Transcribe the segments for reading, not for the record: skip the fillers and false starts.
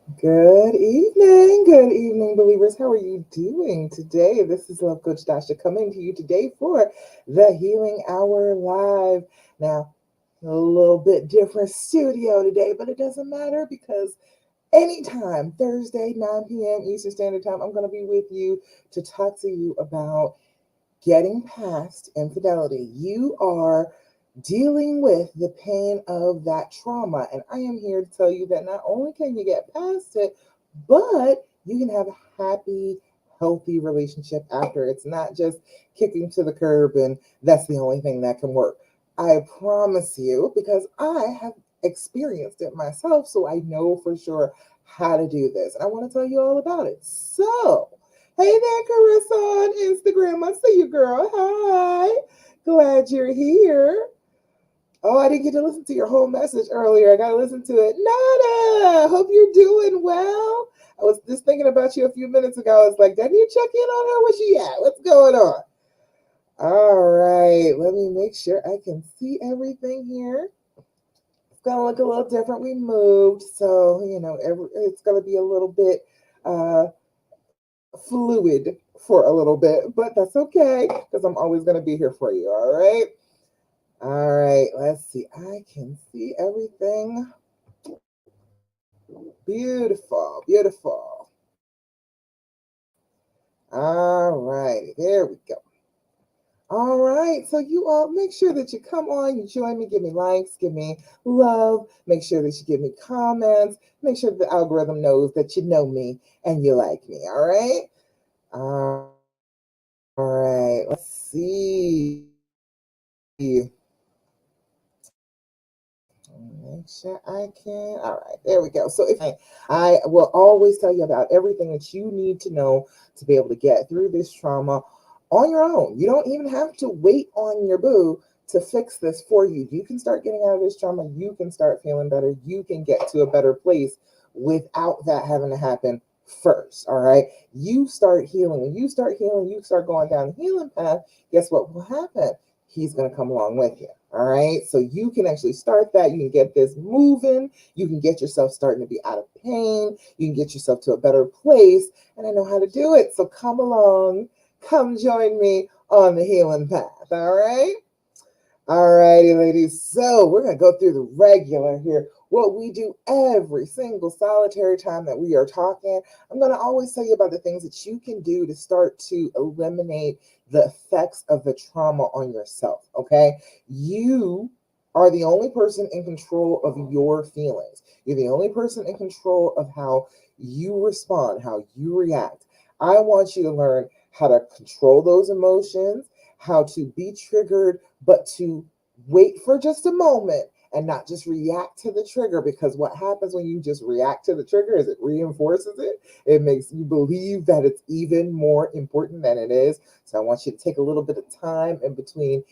Good evening, believers. How are you doing today? This is Love Coach Dasha coming to you today for the Healing Hour Live. Now, a little bit different studio today, but it doesn't matter because anytime, Thursday, 9 p.m. Eastern Standard Time, I'm going to be with you to talk to you about getting past infidelity. You are dealing with the pain of that trauma. And I am here to tell you that not only can you get past it, but you can have a happy, healthy relationship after. It's not just kicking to the curb and that's the only thing that can work. I promise you, because I have experienced it myself, so I know for sure how to do this. And I want to tell you all about it. So, hey there, Carissa on Instagram. I see you, girl. Hi. Glad you're here. Oh, I didn't get to listen to your whole message earlier. I got to listen to it. Nada. Hope you're doing well. I was just thinking about you a few minutes ago. I was like, didn't you check in on her? Where's she at? What's going on? All right. Let me make sure I can see everything here. It's going to look a little different. We moved. So, it's going to be a little bit uh, fluid for a little bit, but that's okay because I'm always going to be here for you. All right. All right. Let's see. I can see everything. Beautiful. Beautiful. All right. There we go. All right. So you all make sure that you come on, you join me, give me likes, give me love, make sure that you give me comments, make sure the algorithm knows that you know me and you like me. All right. All right. Let's see. Make sure I can. All right, there we go. So if I will always tell you about everything that you need to know to be able to get through this trauma on your own. You don't even have to wait on your boo to fix this for you. You can start getting out of this trauma. You can start feeling better. You can get to a better place without that having to happen first. All right. You start healing. When you start healing, you start going down the healing path. Guess what will happen? He's going to come along with you. All right. So you can actually start that. You can get this moving. You can get yourself starting to be out of pain. You can get yourself to a better place. And I know how to do it. So come along. Come join me on the healing path. All right. All righty, ladies. So we're going to go through the regular here. What we do every single solitary time that we are talking. I'm going to always tell you about the things that you can do to start to eliminate the effects of the trauma on yourself. Okay. You are the only person in control of your feelings. You're the only person in control of how you respond, how you react. I want you to learn how to control those emotions, how to be triggered, but to wait for just a moment and not just react to the trigger, because what happens when you just react to the trigger is it reinforces it. It makes you believe that it's even more important than it is. So I want you to take a little bit of time in between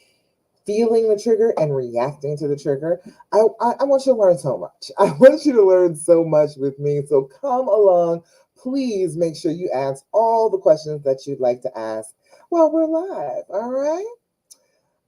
feeling the trigger and reacting to the trigger. I want you to learn so much. I want you to learn so much with me. So come along. Please make sure you ask all the questions that you'd like to ask while we're live. All right.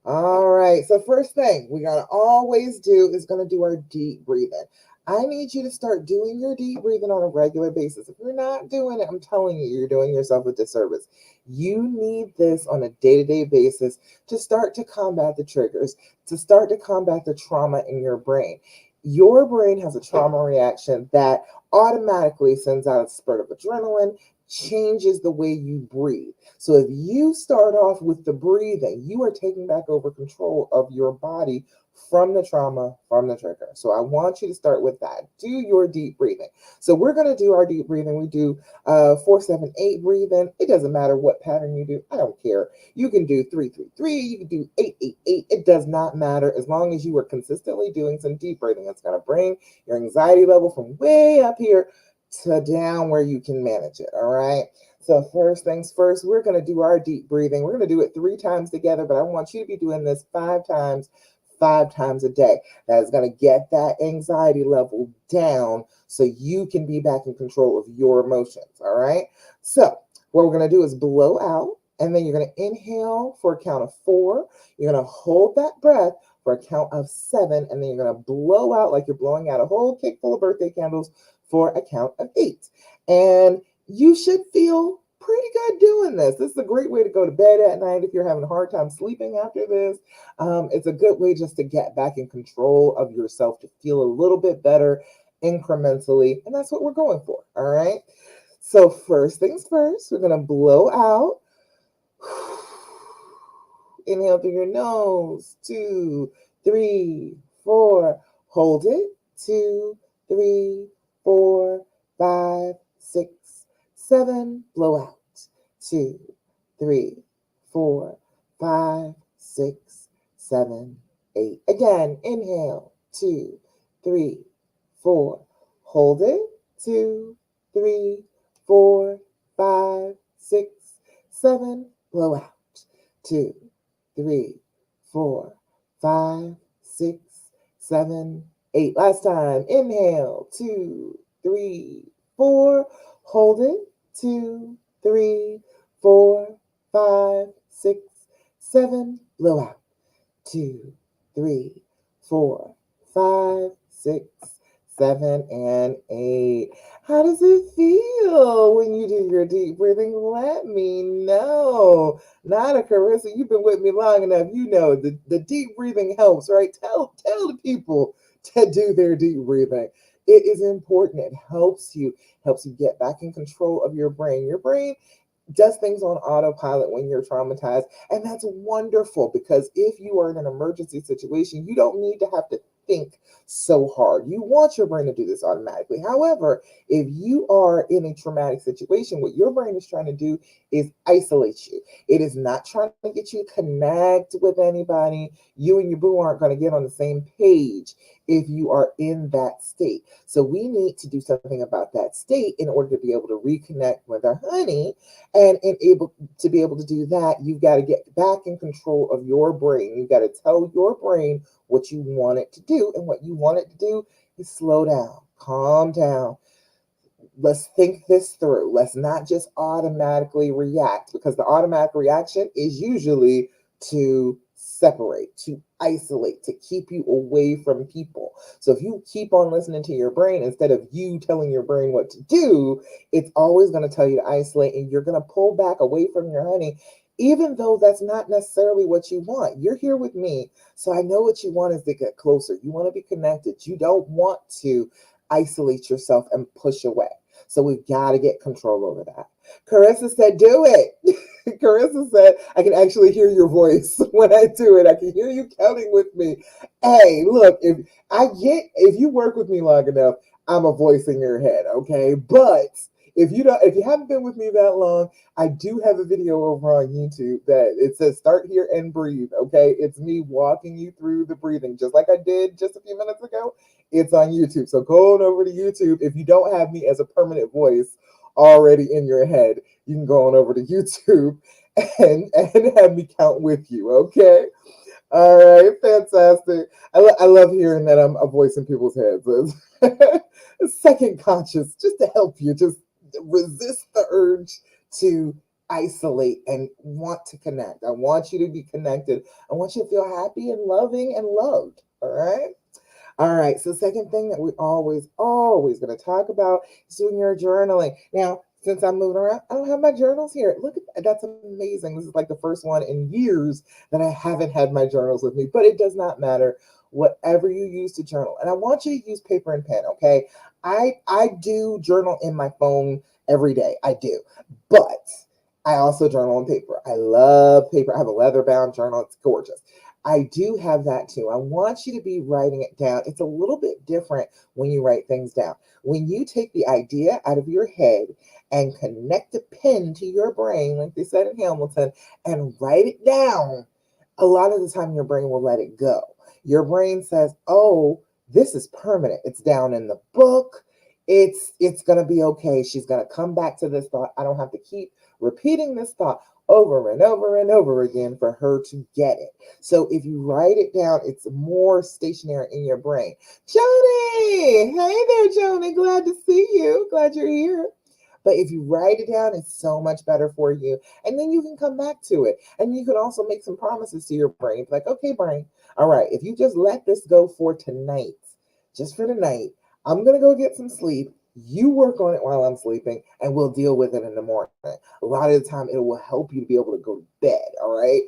All right. So first thing we gotta always do is gonna do our deep breathing. I need you to start doing your deep breathing on a regular basis. If you're not doing it, I'm telling you, you're doing yourself a disservice. You need this on a day-to-day basis to start to combat the triggers, to start to combat the trauma in your brain. Your brain has a trauma reaction that automatically sends out a spurt of adrenaline, changes the way you breathe. So if you start off with the breathing, you are taking back over control of your body from the trauma, from the trigger. So I want you to start with that. Do your deep breathing. So we're going to do our deep breathing. We do 4-7-8 breathing. It doesn't matter what pattern you do. I don't care. You can do 3-3-3. You can do 8-8-8. It does not matter as long as you are consistently doing some deep breathing. It's going to bring your anxiety level from way up here to down where you can manage it. All right. So first things first, we're going to do our deep breathing. We're going to do it 3 times together, but I want you to be doing this 5 times a day. That is going to get that anxiety level down so you can be back in control of your emotions. All right. So what we're going to do is blow out, and then you're going to inhale for a count of 4. You're going to hold that breath for a count of 7, and then you're going to blow out like you're blowing out a whole cake full of birthday candles for a count of 8. And you should feel pretty good doing this. This is a great way to go to bed at night if you're having a hard time sleeping after this. It's a good way just to get back in control of yourself, to feel a little bit better incrementally. And that's what we're going for. All right. So first things first, we're going to blow out. Inhale through your nose. 2, 3, 4. Hold it. 2, 3, 4, 5, 6, 7. Blow out. 2, 3, 4, 5, 6, 7, 8. Again, inhale. 2, 3, 4. Hold it. 2, 3, 4, 5, 6, 7. Blow out. 2, 3, 4, 5, 6, 7, 8. Last time. Inhale. 2, 3, 4. Hold it. 2, 3, 4, 5, 6, 7. Blow out. 2, 3, 4, 5, 6, 7, and 8. How does it feel when you do your deep breathing? Let me know. Nada, Carissa, you've been with me long enough. You know the deep breathing helps, right? Tell the people to do their deep breathing. It is important. It helps you get back in control of your brain. Your brain does things on autopilot when you're traumatized, and that's wonderful, because if you are in an emergency situation, you don't need to have to think so hard. You want your brain to do this automatically. However, if you are in a traumatic situation, what your brain is trying to do is isolate you. It is not trying to get you to connect with anybody. You and your boo aren't going to get on the same page if you are in that state. So we need to do something about that state in order to be able to reconnect with our honey. And able to be able to do that, you've got to get back in control of your brain. You've got to tell your brain what you want it to do. And what you want it to do is slow down, calm down. Let's think this through. Let's not just automatically react, because the automatic reaction is usually to separate, to isolate, to keep you away from people. So if you keep on listening to your brain instead of you telling your brain what to do, it's always going to tell you to isolate, and you're going to pull back away from your honey, even though that's not necessarily what you want. You're here with me, so I know what you want is to get closer. You want to be connected. You don't want to isolate yourself and push away. So we've got to get control over that. Carissa said, do it. Carissa said, I can actually hear your voice when I do it. I can hear you counting with me. Hey, look, if you work with me long enough, I'm a voice in your head, okay? But if you haven't been with me that long, I do have a video over on YouTube that it says start here and breathe, okay? It's me walking you through the breathing, just like I did just a few minutes ago. It's on YouTube. So go on over to YouTube. If you don't have me as a permanent voice already in your head, you can go on over to YouTube and have me count with you, okay? All right, fantastic. I love hearing that I'm a voice in people's heads. Second conscious, just to help you, just resist the urge to isolate and want to connect. I want you to be connected. I want you to feel happy and loving and loved, all right? All right, so second thing that we always going to talk about is doing your journaling. Now, since I'm moving around, I don't have my journals here. Look at that. That's amazing. This is like the first one in years that I haven't had my journals with me, but it does not matter. Whatever you use to journal. And I want you to use paper and pen, okay? I do journal in my phone every day. I do. But I also journal on paper. I love paper. I have a leather-bound journal. It's gorgeous. I do have that too. I want you to be writing it down. It's a little bit different when you write things down. When you take the idea out of your head and connect a pen to your brain, like they said in Hamilton, and write it down, a lot of the time your brain will let it go. Your brain says, oh, this is permanent. It's down in the book. It's going to be okay. She's going to come back to this thought. I don't have to keep repeating this thought over and over and over again for her to get it. So if you write it down, it's more stationary in your brain. Joni! Hey there, Joni. Glad to see you. Glad you're here. But if you write it down, it's so much better for you. And then you can come back to it. And you can also make some promises to your brain. Like, okay, brain, All right, if you just let this go for tonight, just for tonight, I'm going to go get some sleep. You work on it while I'm sleeping, and we'll deal with it in the morning. A lot of the time, it will help you to be able to go to bed. All right.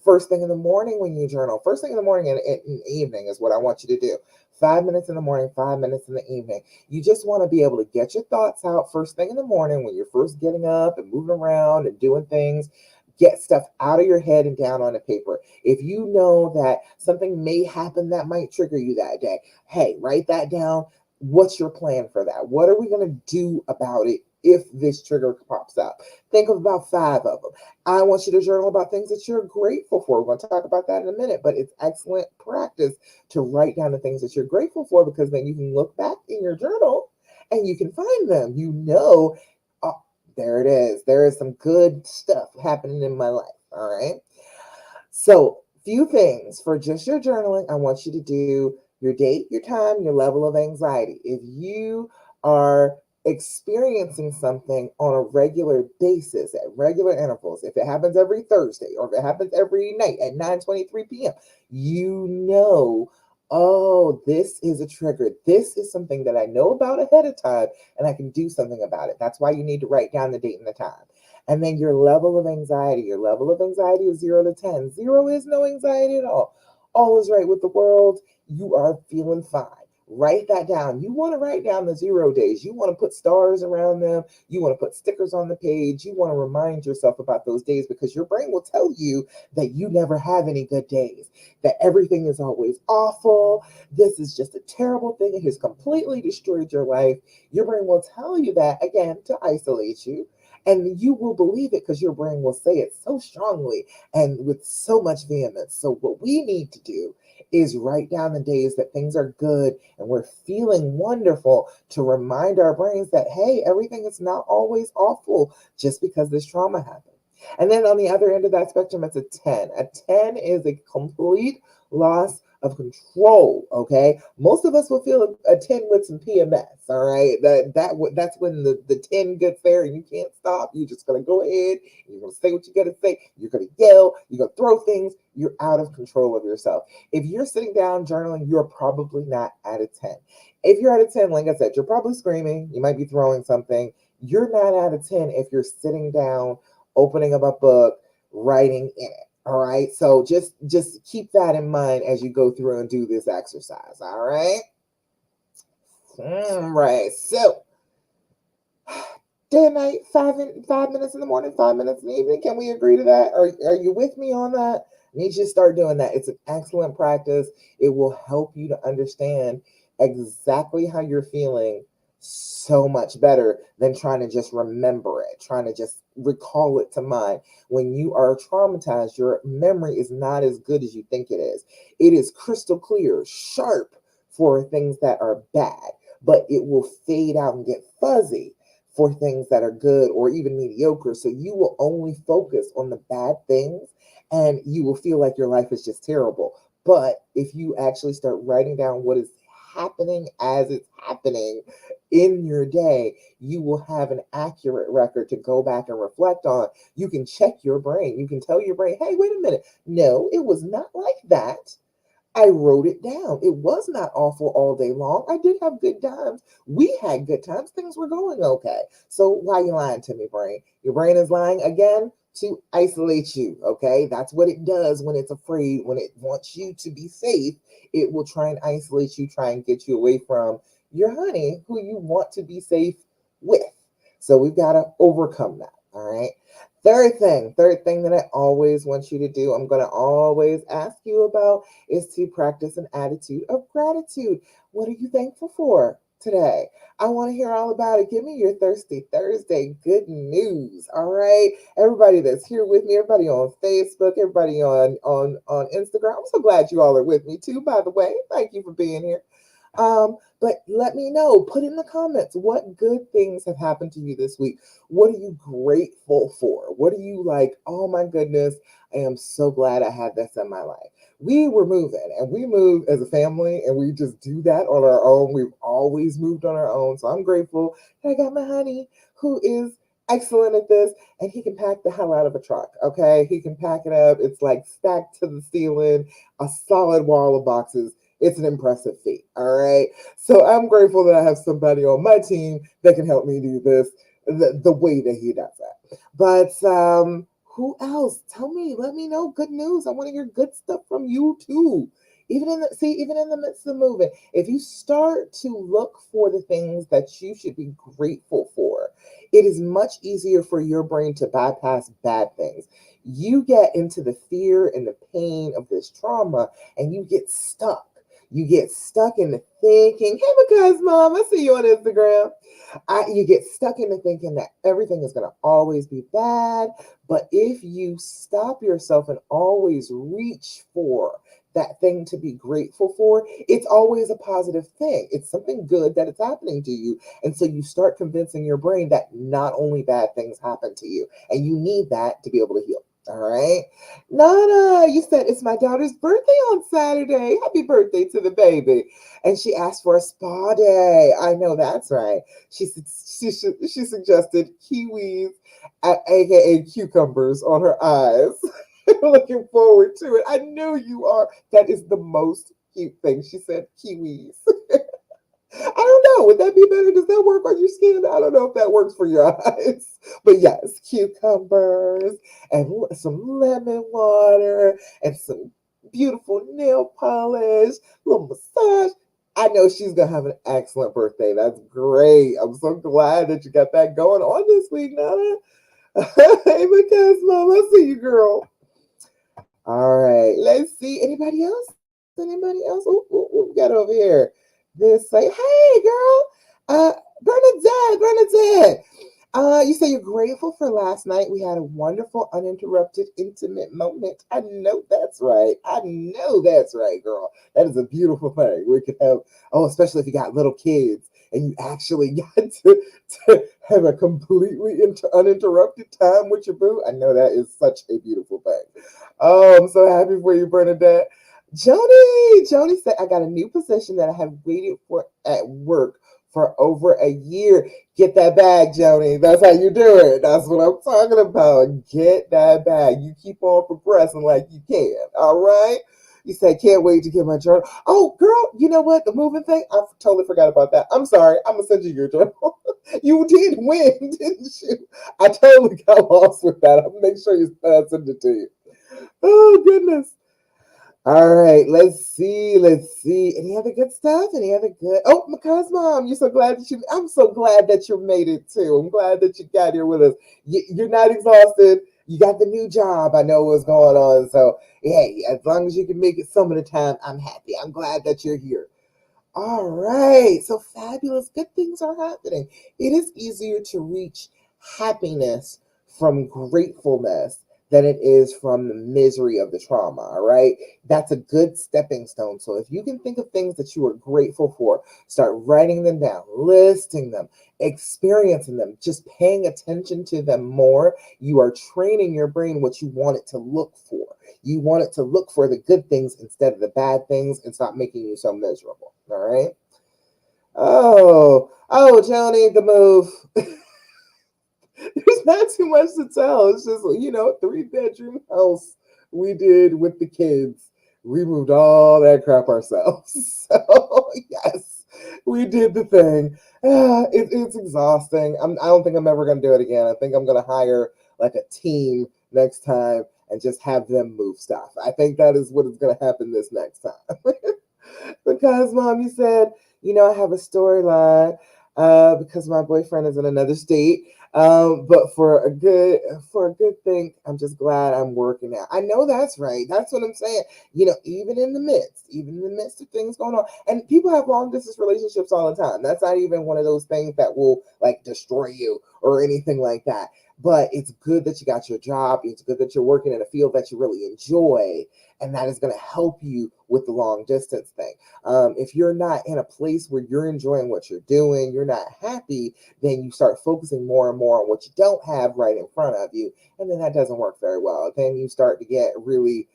First thing in the morning when you journal, first thing in the morning and in the evening is what I want you to do. 5 minutes in the morning, 5 minutes in the evening. You just want to be able to get your thoughts out first thing in the morning when you're first getting up and moving around and doing things. Get stuff out of your head and down on the paper. If you know that something may happen that might trigger you that day, hey, write that down. What's your plan for that? What are we going to do about it if this trigger pops up? Think of about 5 of them. I want you to journal about things that you're grateful for. We're going to talk about that in a minute, but it's excellent practice to write down the things that you're grateful for, because then you can look back in your journal and you can find them. Oh, there it is. There is some good stuff happening in my life. All right. So, few things for just your journaling. I want you to do your date, your time, your level of anxiety. If you are experiencing something on a regular basis at regular intervals, if it happens every Thursday or if it happens every night at 9:23 p.m., you know, oh, this is a trigger. This is something that I know about ahead of time and I can do something about it. That's why you need to write down the date and the time. And then your level of anxiety. Your level of anxiety is 0 to 10. Zero is no anxiety at all. All is right with the world. You are feeling fine. Write that down. You want to write down the 0 days. You want to put stars around them. You want to put stickers on the page. You want to remind yourself about those days, because your brain will tell you that you never have any good days, that everything is always awful. This is just a terrible thing. It has completely destroyed your life. Your brain will tell you that, again, to isolate you. And you will believe it because your brain will say it so strongly and with so much vehemence. So, what we need to do is write down the days that things are good and we're feeling wonderful, to remind our brains that, hey, everything is not always awful just because this trauma happened. And then on the other end of that spectrum, it's a 10. A 10 is a complete loss of control. Okay, most of us will feel a 10 with some PMS. All right, that's when the 10 gets there and you can't stop. You're just gonna go ahead, you're gonna say what you gotta say, you're gonna yell, you're gonna throw things. You're out of control of yourself. If you're sitting down journaling, you're probably not at a 10. If you're at a 10, like I said, you're probably screaming, you might be throwing something. You're not at a 10 if you're sitting down, opening up a book, writing in it. All right. So just keep that in mind as you go through and do this exercise. All right. All right. So day and night, 5 minutes in the morning, 5 minutes in the evening. Can we agree to that? Are you with me on that? I need you to start doing that. It's an excellent practice. It will help you to understand exactly how you're feeling so much better than trying to just remember it, trying to just recall it to mind. When you are traumatized, your memory is not as good as you think it is. It is crystal clear, sharp for things that are bad, but it will fade out and get fuzzy for things that are good or even mediocre. So you will only focus on the bad things and you will feel like your life is just terrible. But if you actually start writing down what is happening as it's happening in your day, you will have an accurate record to go back and reflect on. You can check your brain. You can tell your brain, hey, wait a minute. No, it was not like that. I wrote it down. It was not awful all day long. I did have good times. We had good times. Things were going okay. So why are you lying to me, brain? Your brain is lying again to isolate you. Okay. That's what it does when it's afraid, when it wants you to be safe. It will try and isolate you, try and get you away from your honey who you want to be safe with. So we've got to overcome that. All right. Third thing that I always want you to do, I'm going to always ask you about, is to practice an attitude of gratitude. What are you thankful for today? I want to hear all about it. Give me your Thirsty Thursday good news. All right. Everybody that's here with me, everybody on Facebook, everybody on Instagram. I'm so glad you all are with me too, by the way. Thank you for being here. But let me know, put in the comments, what good things have happened to you this week? What are you grateful for? What are you like, oh my goodness, I am so glad I had this in my life. We were moving and we moved as a family and we just do that on our own. We've always moved on our own. So I'm grateful that I got my honey who is excellent at this, and he can pack the hell out of a truck. Okay, he can pack it up. It's like stacked to the ceiling, a solid wall of boxes. It's an impressive feat. All right, so I'm grateful that I have somebody on my team that can help me do this the way that he does it. But who else? Tell me, let me know good news. I want to hear good stuff from you too. Even in the midst of moving, if you start to look for the things that you should be grateful for, it is much easier for your brain to bypass bad things. You get into the fear and the pain of this trauma, and you get stuck. You get stuck in the thinking, hey, because mom, I see you on Instagram. You get stuck into thinking that everything is going to always be bad. But if you stop yourself and always reach for that thing to be grateful for, it's always a positive thing. It's something good that is happening to you. And so you start convincing your brain that not only bad things happen to you, and you need that to be able to heal. All right. Nana, you said it's my daughter's birthday on Saturday. Happy birthday to the baby. And she asked for a spa day. I know that's right. She suggested kiwis, aka cucumbers, on her eyes. Looking forward to it. I knew you are. That is the most cute thing. She said kiwis. I don't know. Would that be better? Does that work on your skin? I don't know if that works for your eyes. But yes, cucumbers and some lemon water and some beautiful nail polish, little massage. I know she's going to have an excellent birthday. That's great. I'm so glad that you got that going on this week, Nana. Hey, because mom, I see you, girl. All right, let's see. Anybody else? Anybody else? What we got over here? This say, hey, girl, Bernadette. You say you're grateful for last night. We had a wonderful, uninterrupted, intimate moment. I know that's right. I know that's right, girl. That is a beautiful thing. We could have, oh, especially if you got little kids and you actually got to have a completely uninterrupted time with your boo. I know that is such a beautiful thing. Oh, I'm so happy for you, Bernadette. Joni said, I got a new position that I have waited for at work for over a year. Get that bag, Joni. That's how you do it. That's what I'm talking about. Get that bag. You keep on progressing like you can. All right. You said, can't wait to get my journal. Oh, girl, you know what? The moving thing, I totally forgot about that. I'm sorry. I'm going to send you your journal. You did win, didn't you? I totally got lost with that. I'll make sure you send it to you. Oh, goodness. All right, let's see. Let's see. Any other good stuff? Any other good? Oh, Maka's mom, you're so glad that you. I'm so glad that you made it too. I'm glad that you got here with us. You're not exhausted. You got the new job. I know what's going on. So, hey, as long as you can make it some of the time, I'm happy. I'm glad that you're here. All right. So fabulous. Good things are happening. It is easier to reach happiness from gratefulness than it is from the misery of the trauma. All right. That's a good stepping stone. So if you can think of things that you are grateful for, start writing them down, listing them, experiencing them, just paying attention to them more. You are training your brain what you want it to look for. You want it to look for the good things instead of the bad things and stop making you so miserable. All right. Oh, Johnny, the move. There's not too much to tell. It's just, 3-bedroom house we did with the kids. We moved all that crap ourselves. So, yes, we did the thing. It's exhausting. I don't think I'm ever going to do it again. I think I'm going to hire like a team next time and just have them move stuff. I think that is what is going to happen this next time. Because mom, you said, I have a storyline because my boyfriend is in another state. But for a good thing, I'm just glad I'm working out. I know that's right. That's what I'm saying. Even in the midst of things going on, and people have long distance relationships all the time. That's not even one of those things that will like destroy you or anything like that. But it's good that you got your job. It's good that you're working in a field that you really enjoy, and that is going to help you with the long distance thing. If you're not in a place where you're enjoying what you're doing, you're not happy, then you start focusing more and more on what you don't have right in front of you, and then that doesn't work very well. Then you start to get really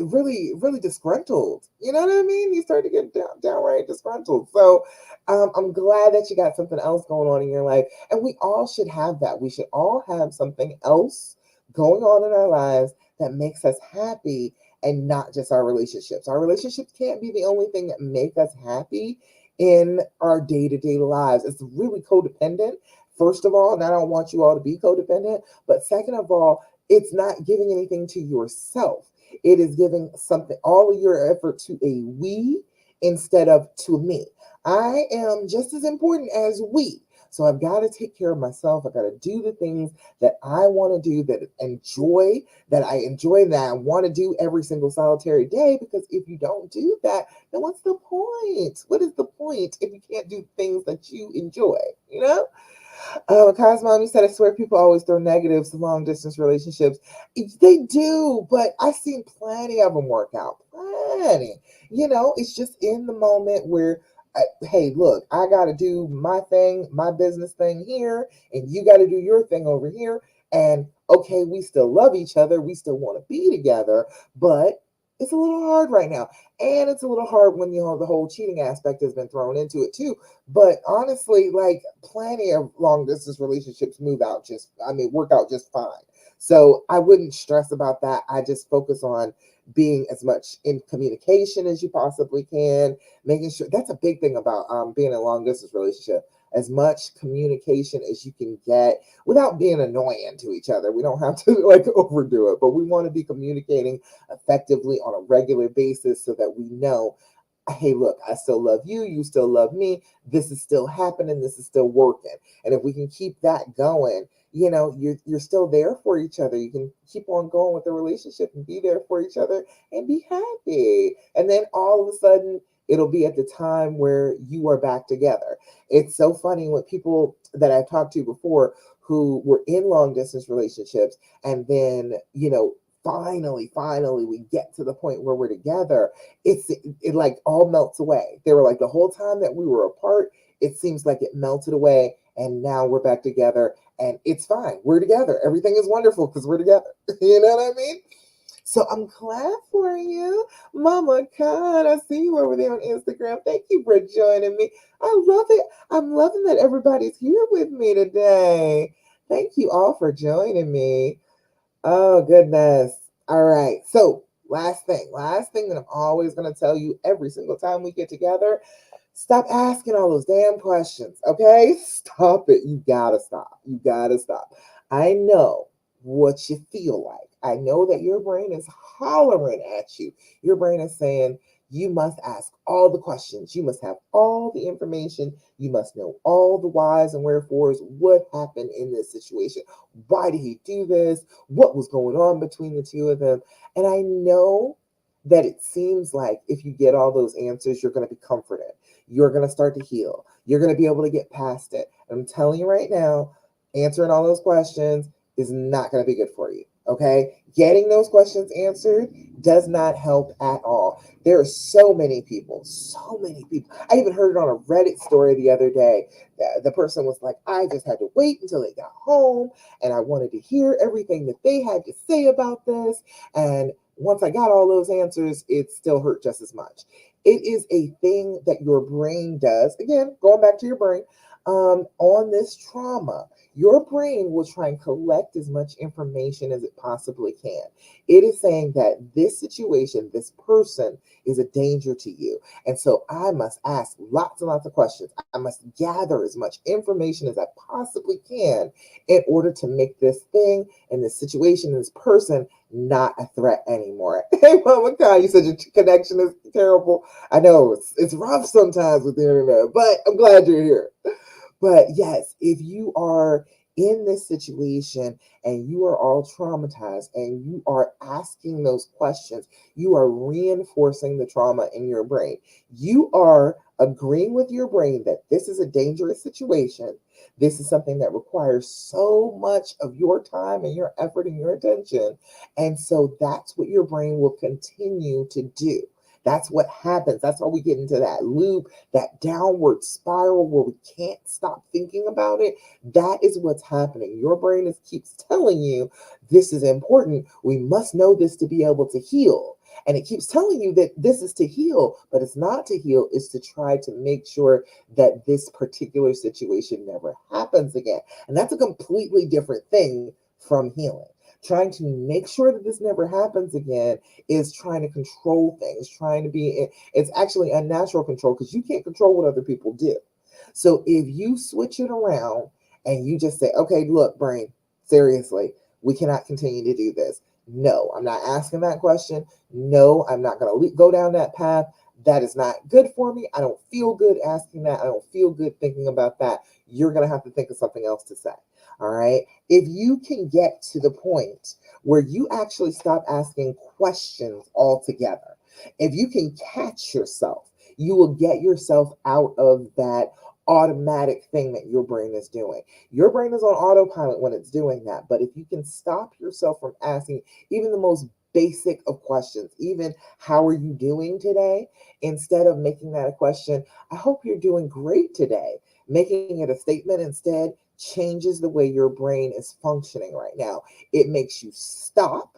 really, really disgruntled. You know what I mean? You start to get downright disgruntled. So I'm glad that you got something else going on in your life. And we all should have that. We should all have something else going on in our lives that makes us happy and not just our relationships. Our relationships can't be the only thing that make us happy in our day-to-day lives. It's really codependent, first of all, and I don't want you all to be codependent, but second of all, it's not giving anything to yourself. It is giving something, all of your effort to a we instead of to me. I am just as important as we. So I've got to take care of myself. I've got to do the things that I want to do, that I enjoy, that I want to do every single solitary day. Because if you don't do that, then what's the point? What is the point if you can't do things that you enjoy? You know? Cosmo, you said, I swear people always throw negatives to long distance relationships. They do, but I've seen plenty of them work out. Plenty. It's just in the moment where, hey, look, I got to do my thing, my business thing here, and you got to do your thing over here. And okay, we still love each other. We still want to be together, but it's a little hard right now. And it's a little hard when, the whole cheating aspect has been thrown into it too. But honestly, like plenty of long distance relationships work out just fine. So I wouldn't stress about that. I just focus on being as much in communication as you possibly can, making sure that's a big thing about being in a long distance relationship. As much communication as you can get without being annoying to each other. We don't have to like overdo it, but we want to be communicating effectively on a regular basis so that we know, hey, look, I still love you. You still love me. This is still happening. This is still working. And if we can keep that going, you're still there for each other. You can keep on going with the relationship and be there for each other and be happy. And then all of a sudden, it'll be at the time where you are back together. It's so funny when people that I've talked to before who were in long distance relationships and then, finally we get to the point where we're together, it like all melts away. They were like, the whole time that we were apart, it seems like it melted away, and now we're back together and it's fine. We're together. Everything is wonderful because we're together. You know what I mean? So I'm glad for you, Mama Khan. I see you over there on Instagram. Thank you for joining me. I love it. I'm loving that everybody's here with me today. Thank you all for joining me. Oh, goodness. All right. So, last thing that I'm always going to tell you every single time we get together, stop asking all those damn questions, okay? Stop it. You gotta stop. You gotta stop. I know what you feel like. I know that your brain is hollering at you. Your brain is saying, you must ask all the questions. You must have all the information. You must know all the whys and wherefores. What happened in this situation? Why did he do this? What was going on between the two of them? And I know that it seems like if you get all those answers, you're going to be comforted. You're going to start to heal. You're going to be able to get past it. I'm telling you right now, answering all those questions is not going to be good for you. Okay? Getting those questions answered does not help at all. There are so many people. I even heard it on a Reddit story the other day. The person was like, I just had to wait until they got home and I wanted to hear everything that they had to say about this. And once I got all those answers, it still hurt just as much. It is a thing that your brain does. Again, going back to your brain, on this trauma, your brain will try and collect as much information as it possibly can. It is saying that this situation, this person is a danger to you. And so I must ask lots and lots of questions. I must gather as much information as I possibly can in order to make this thing and this situation, this person, not a threat anymore. Hey, Mama Kai, you said your connection is terrible. I know it's rough sometimes with the internet, but I'm glad you're here. But yes, if you are in this situation and you are all traumatized and you are asking those questions, you are reinforcing the trauma in your brain. You are agreeing with your brain that this is a dangerous situation. This is something that requires so much of your time and your effort and your attention. And so that's what your brain will continue to do. That's what happens. That's why we get into that loop, that downward spiral where we can't stop thinking about it. That is what's happening. Your brain keeps telling you this is important. We must know this to be able to heal. And it keeps telling you that this is to heal, but it's not to heal. It's to try to make sure that this particular situation never happens again. And that's a completely different thing from healing. Trying to make sure that this never happens again is trying to control things, trying to be, it's actually unnatural control because you can't control what other people do. So if you switch it around and you just say, okay, look, brain, seriously, we cannot continue to do this. No, I'm not asking that question. No, I'm not going to go down that path. That is not good for me. I don't feel good asking that. I don't feel good thinking about that. You're going to have to think of something else to say. All right. If you can get to the point where you actually stop asking questions altogether, if you can catch yourself, you will get yourself out of that automatic thing that your brain is doing. Your brain is on autopilot when it's doing that. But if you can stop yourself from asking even the most basic of questions, even how are you doing today, instead of making that a question, I hope you're doing great today, making it a statement instead changes the way your brain is functioning right now. It makes you stop.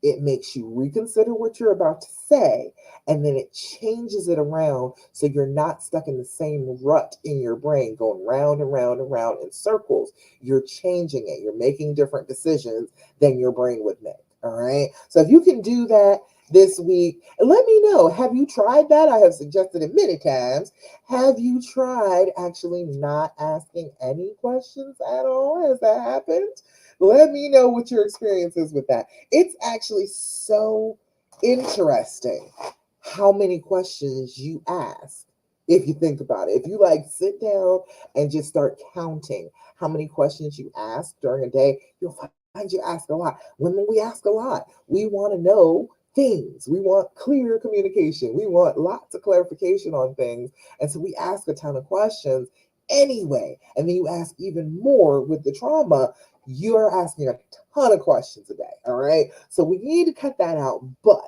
It makes you reconsider what you're about to say, and then it changes it around so you're not stuck in the same rut in your brain going round and round and round in circles. You're changing it. You're making different decisions than your brain would make. All right. So if you can do that this week, let me know. Have you tried that? I have suggested it many times. Have you tried actually not asking any questions at all? Has that happened? Let me know what your experience is with that. It's actually so interesting how many questions you ask if you think about it. If you like sit down and just start counting how many questions you ask during a day, you'll find you ask a lot. Women, we ask a lot. We want to know things. We want clear communication. We want lots of clarification on things. And so we ask a ton of questions anyway. And then you ask even more with the trauma. You're asking a ton of questions a day. All right. So we need to cut that out. But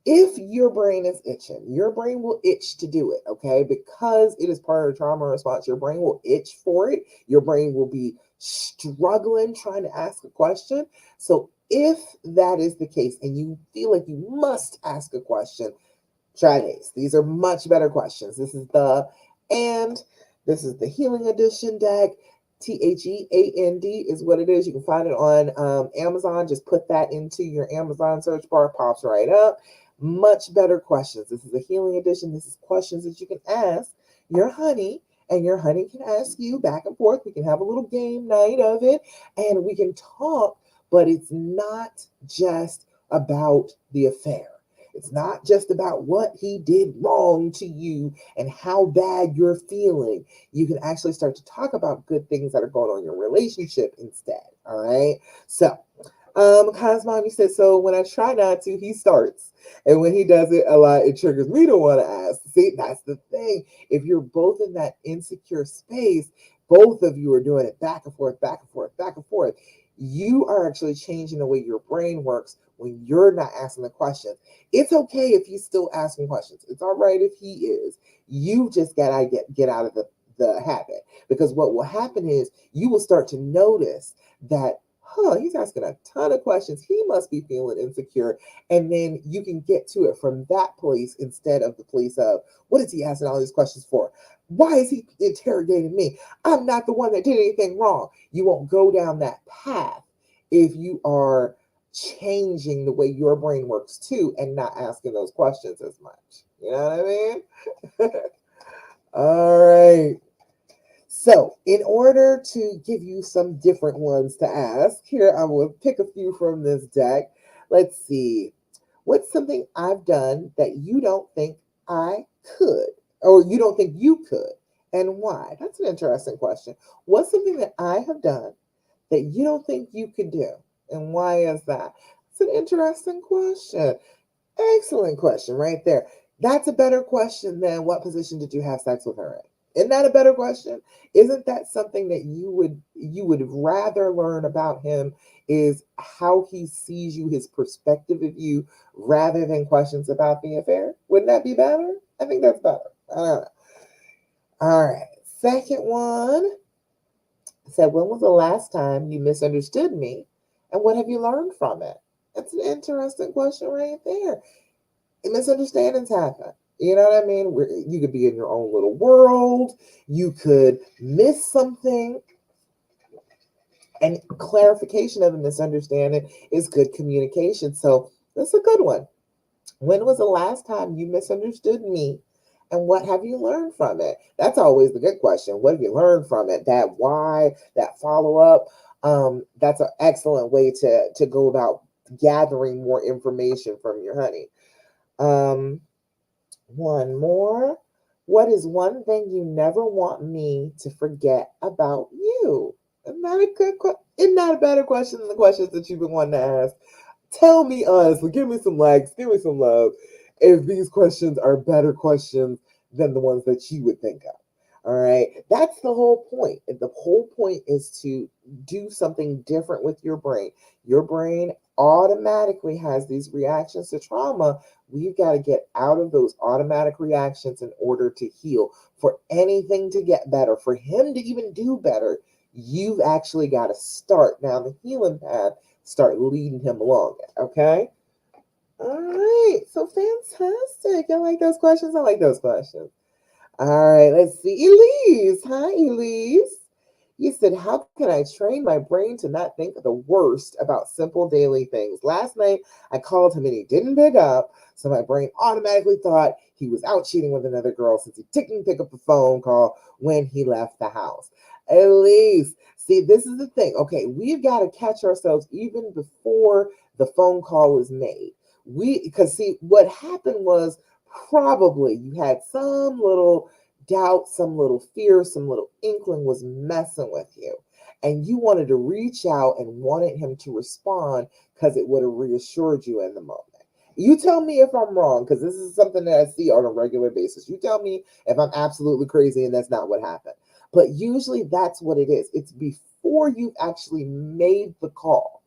if your brain is itching, your brain will itch to do it, okay? Because it is part of the trauma response, your brain will itch for it. Your brain will be struggling trying to ask a question. So if that is the case and you feel like you must ask a question, try these. These are much better questions. This is the and this is the Healing Edition deck. THEAND is what it is. You can find it on Amazon. Just put that into your Amazon search bar, pops right up. Much better questions. This is a Healing Edition. This is questions that you can ask your honey, and your honey can ask you back and forth. We can have a little game night of it, and we can talk, but it's not just about the affair. It's not just about what he did wrong to you and how bad you're feeling. You can actually start to talk about good things that are going on in your relationship instead. All right. So, Cosmommy said, so when I try not to, he starts. And when he does it a lot, it triggers me to want to ask. See, that's the thing. If you're both in that insecure space, both of you are doing it back and forth, back and forth, back and forth. You are actually changing the way your brain works when you're not asking the questions. It's okay if he's still asking questions. It's all right if he is. You just gotta get out of the habit. Because what will happen is you will start to notice that, he's asking a ton of questions. He must be feeling insecure. And then you can get to it from that place instead of the place of, what is he asking all these questions for? Why is he interrogating me? I'm not the one that did anything wrong. You won't go down that path if you are changing the way your brain works too and not asking those questions as much. You know what I mean? All right. So, in order to give you some different ones to ask, here I will pick a few from this deck. Let's see. What's something I've done that you don't think I could, or you don't think you could, and why? That's an interesting question. What's something that I have done that you don't think you could do, and why is that? It's an interesting question. Excellent question right there. That's a better question than what position did you have sex with her in? Isn't that a better question? Isn't that something that you would rather learn about him, is how he sees you, his perspective of you, rather than questions about the affair? Wouldn't that be better? I think that's better. I don't know. All right. Second one said, when was the last time you misunderstood me, and what have you learned from it? That's an interesting question right there. Misunderstandings happen. You know what I mean? You could be in your own little world. You could miss something. And clarification of a misunderstanding is good communication. So that's a good one. When was the last time you misunderstood me? And what have you learned from it? That's always the good question. What have you learned from it? That why, that follow up. That's an excellent way to go about gathering more information from your honey. Um, One more. What is one thing you never want me to forget about you? Isn't that a good Isn't that a better question than the questions that you've been wanting to ask? Tell me honestly, give me some likes, give me some love if these questions are better questions than the ones that you would think of. All right. That's the whole point. The whole point is to do something different with your brain. Your brain automatically has these reactions to trauma. We've got to get out of those automatic reactions in order to heal. For anything to get better, for him to even do better, you've actually got to start down the healing path, start leading him along it. Okay. All right. So fantastic. I like those questions. I like those questions. All right, let's see. Elise. Hi, Elise. You said, how can I train my brain to not think the worst about simple daily things? Last night, I called him and he didn't pick up. So my brain automatically thought he was out cheating with another girl since he didn't pick up the phone call when he left the house. Elise, see, this is the thing. Okay, we've got to catch ourselves even before the phone call is made. Because see, what happened was probably you had some little doubt, some little fear, some little inkling was messing with you. And you wanted to reach out and wanted him to respond because it would have reassured you in the moment. You tell me if I'm wrong, because this is something that I see on a regular basis. You tell me if I'm absolutely crazy and that's not what happened. But usually that's what it is. It's before you've actually made the call.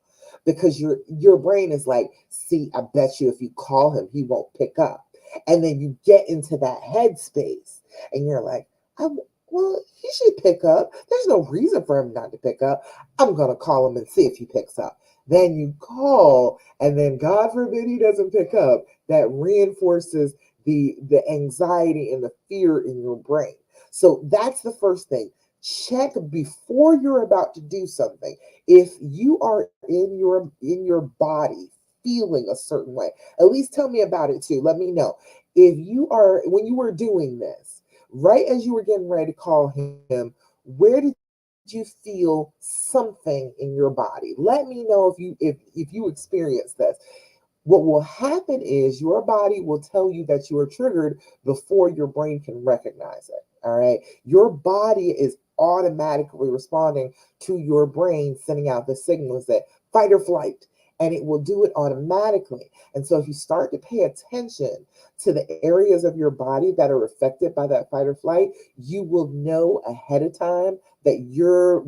Because your brain is like, see, I bet you if you call him, he won't pick up. And then you get into that headspace and you're like, well, he should pick up. There's no reason for him not to pick up. I'm going to call him and see if he picks up. Then you call, and then God forbid he doesn't pick up. That reinforces the anxiety and the fear in your brain. So that's the first thing. Check before you're about to do something. If you are in your body feeling a certain way, at least tell me about it too. Let me know. If you are, when you were doing this, right as you were getting ready to call him, where did you feel something in your body? Let me know if you experience this. What will happen is your body will tell you that you are triggered before your brain can recognize it. All right. Your body is automatically responding to your brain, sending out the signals that fight or flight, and it will do it automatically. And so if you start to pay attention to the areas of your body that are affected by that fight or flight, you will know ahead of time that your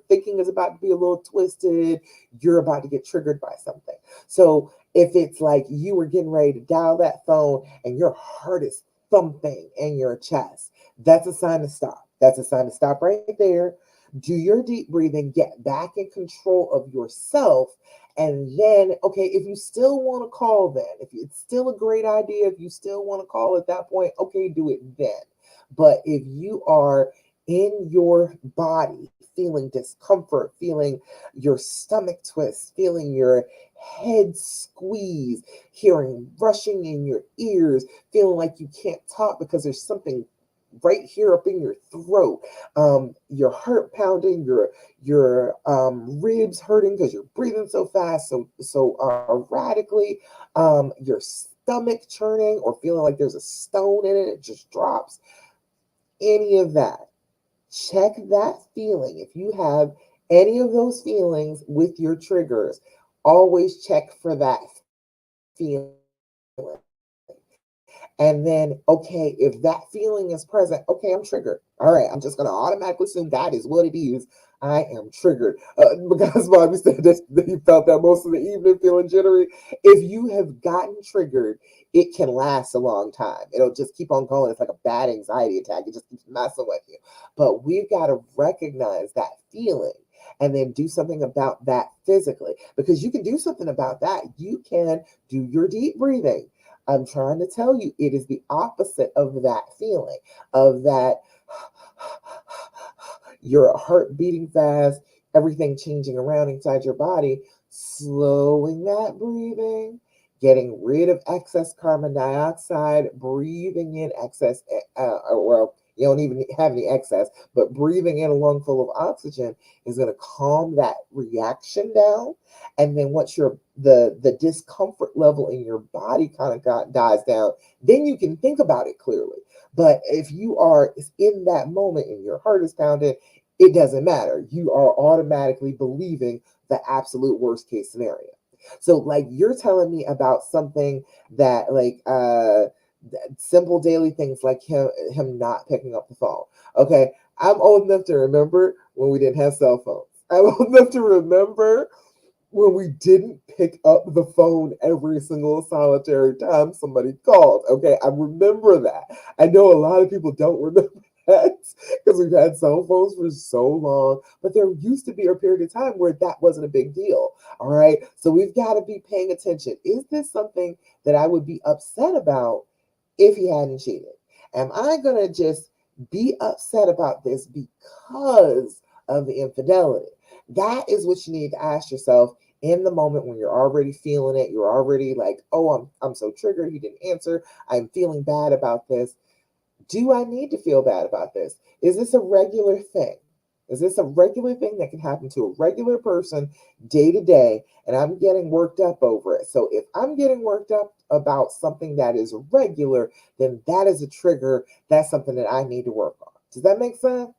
thinking is about to be a little twisted. You're about to get triggered by something. So if it's like you were getting ready to dial that phone and your heart is thumping in your chest, that's a sign to stop. That's a sign to stop right there. Do your deep breathing, get back in control of yourself. And then, okay, if you still want to call, then if it's still a great idea, if you still want to call at that point, okay, do it then. But if you are in your body feeling discomfort, feeling your stomach twist, feeling your head squeeze, hearing rushing in your ears, feeling like you can't talk because there's something right here up in your throat, your heart pounding, your ribs hurting because you're breathing so fast, so erratically, your stomach churning or feeling like there's a stone in it, it just drops. Any of that, check that feeling. If you have any of those feelings with your triggers, always check for that feeling. And then, okay, if that feeling is present, okay, I'm triggered. All right, I'm just going to automatically assume that is what it is. I am triggered. Because Bobby said that he felt that most of the evening feeling jittery. If you have gotten triggered, it can last a long time. It'll just keep on going. It's like a bad anxiety attack. It just keeps messing with you. But we've got to recognize that feeling. and then do something about that physically, because you can do something about that. You can do your deep breathing. I'm trying to tell you, it is the opposite of that feeling, of that your heart beating fast, everything changing around inside your body, slowing that breathing, getting rid of excess carbon dioxide, breathing in excess, well, you don't even have any excess, but breathing in a lung full of oxygen is going to calm that reaction down. And then once the discomfort level in your body kind of dies down, then you can think about it clearly. But if you are in that moment and your heart is pounding, it doesn't matter. You are automatically believing the absolute worst case scenario. So like you're telling me about something that like simple daily things like him not picking up the phone. Okay, I'm old enough to remember when we didn't have cell phones. I'm old enough to remember when we didn't pick up the phone every single solitary time somebody called. Okay, I remember that. I know a lot of people don't remember that because we've had cell phones for so long, but there used to be a period of time where that wasn't a big deal. All right, so we've got to be paying attention. Is this something that I would be upset about if he hadn't cheated? Am I going to just be upset about this because of the infidelity? That is what you need to ask yourself in the moment when you're already feeling it. You're already like, oh, I'm so triggered. He didn't answer. I'm feeling bad about this. Do I need to feel bad about this? Is this a regular thing? Is this a regular thing that can happen to a regular person day to day? And I'm getting worked up over it. So if I'm getting worked up about something that is regular, then that is a trigger. That's something that I need to work on. Does that make sense?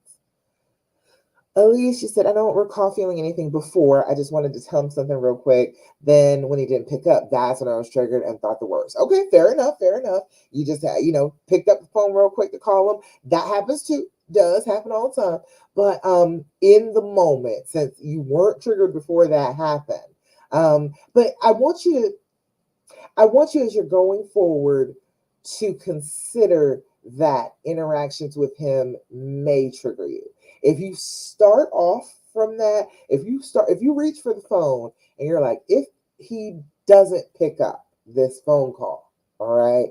Elise, she said, I don't recall feeling anything before. I just wanted to tell him something real quick. Then when he didn't pick up, that's when I was triggered and thought the worst. Okay, fair enough, fair enough. You just, picked up the phone real quick to call him. That happens too. Does happen all the time. But in the moment, since you weren't triggered before that happened, but I want you as you're going forward to consider that interactions with him may trigger you. If you start off from that, if you reach for the phone and you're like, if he doesn't pick up this phone call, all right,